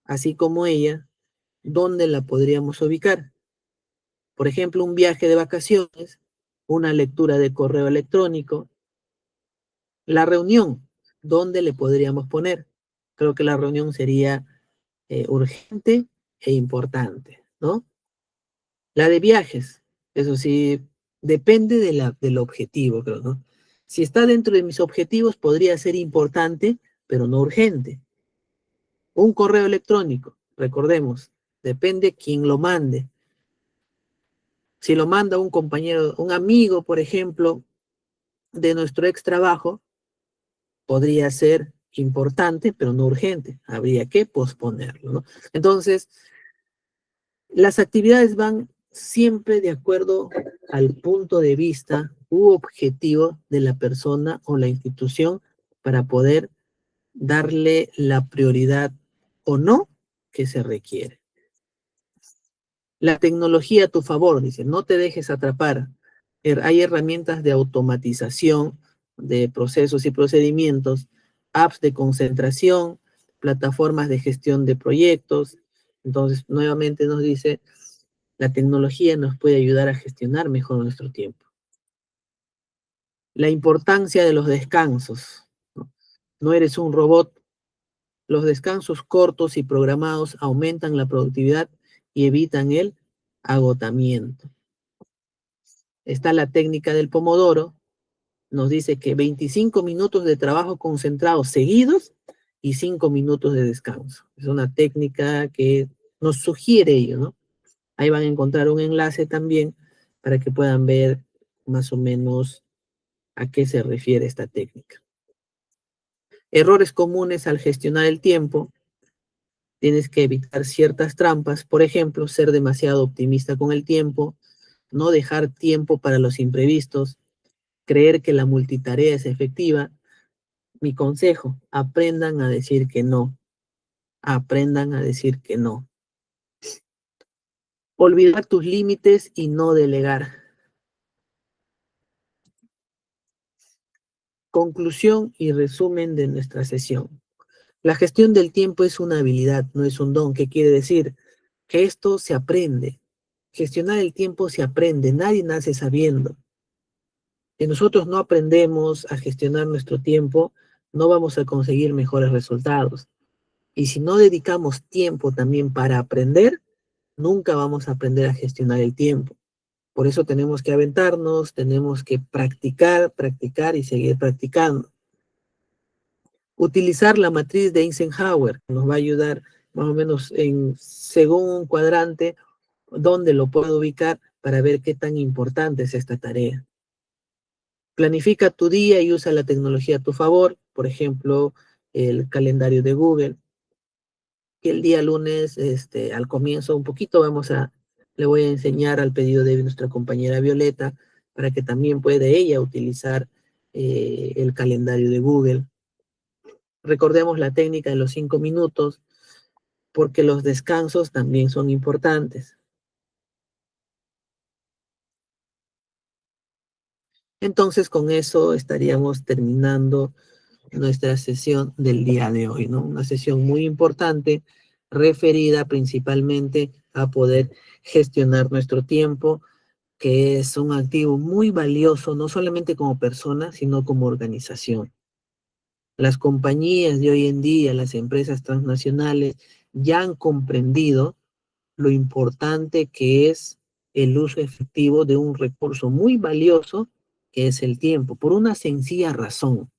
así como ella, ¿dónde la podríamos ubicar? Por ejemplo, un viaje de vacaciones, una lectura de correo electrónico. La reunión, ¿dónde le podríamos poner? Creo que la reunión sería urgente e importante, ¿no? La de viajes, eso sí, depende del objetivo, creo, ¿no? Si está dentro de mis objetivos, podría ser importante, pero no urgente. Un correo electrónico, recordemos, depende quién lo mande. Si lo manda un compañero, un amigo, por ejemplo, de nuestro ex trabajo, podría ser importante, pero no urgente. Habría que posponerlo, ¿no? Entonces, las actividades van siempre de acuerdo al punto de vista u objetivo de la persona o la institución para poder darle la prioridad o no que se requiere. La tecnología a tu favor, dice, no te dejes atrapar. Hay herramientas de automatización de procesos y procedimientos, apps de concentración, plataformas de gestión de proyectos. Entonces, nuevamente nos dice, la tecnología nos puede ayudar a gestionar mejor nuestro tiempo. La importancia de los descansos. No eres un robot. Los descansos cortos y programados aumentan la productividad y evitan el agotamiento. Está la técnica del pomodoro. Nos dice que 25 minutos de trabajo concentrado seguidos y 5 minutos de descanso. Es una técnica que nos sugiere ello, ¿no? Ahí van a encontrar un enlace también para que puedan ver más o menos a qué se refiere esta técnica. Errores comunes al gestionar el tiempo. Tienes que evitar ciertas trampas, por ejemplo, ser demasiado optimista con el tiempo, no dejar tiempo para los imprevistos, creer que la multitarea es efectiva. Mi consejo, aprendan a decir que no. Aprendan a decir que no. Olvidar tus límites y no delegar. Conclusión y resumen de nuestra sesión. La gestión del tiempo es una habilidad, no es un don. ¿Qué quiere decir? Que esto se aprende. Gestionar el tiempo se aprende, nadie nace sabiendo. Si nosotros no aprendemos a gestionar nuestro tiempo, no vamos a conseguir mejores resultados. Y si no dedicamos tiempo también para aprender, nunca vamos a aprender a gestionar el tiempo. Por eso tenemos que aventarnos, tenemos que practicar, practicar y seguir practicando. Utilizar la matriz de Eisenhower nos va a ayudar más o menos según un cuadrante dónde lo puedo ubicar para ver qué tan importante es esta tarea. Planifica tu día y usa la tecnología a tu favor, por ejemplo, el calendario de Google. Y el día lunes, al comienzo un poquito le voy a enseñar al pedido de nuestra compañera Violeta para que también pueda ella utilizar el calendario de Google. Recordemos la técnica de los 5 minutos, porque los descansos también son importantes. Entonces, con eso estaríamos terminando nuestra sesión del día de hoy, ¿no? Una sesión muy importante, referida principalmente a poder gestionar nuestro tiempo, que es un activo muy valioso, no solamente como persona, sino como organización. Las compañías de hoy en día, las empresas transnacionales, ya han comprendido lo importante que es el uso efectivo de un recurso muy valioso, que es el tiempo, por una sencilla razón.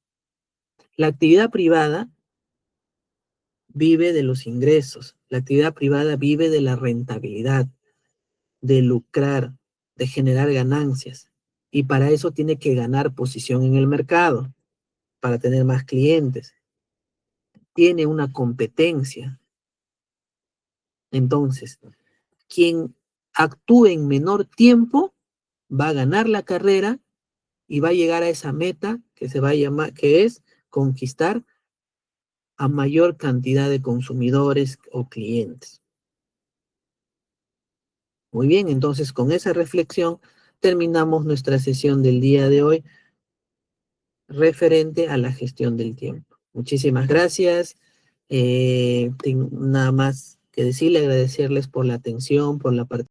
La actividad privada vive de los ingresos, la actividad privada vive de la rentabilidad, de lucrar, de generar ganancias. Y para eso tiene que ganar posición en el mercado, para tener más clientes. Tiene una competencia. Entonces, quien actúe en menor tiempo va a ganar la carrera y va a llegar a esa meta que se va a llamar, que es conquistar a mayor cantidad de consumidores o clientes. Muy bien, entonces con esa reflexión terminamos nuestra sesión del día de hoy referente a la gestión del tiempo. Muchísimas gracias. Tengo nada más que decirle, agradecerles por la atención, por la participación.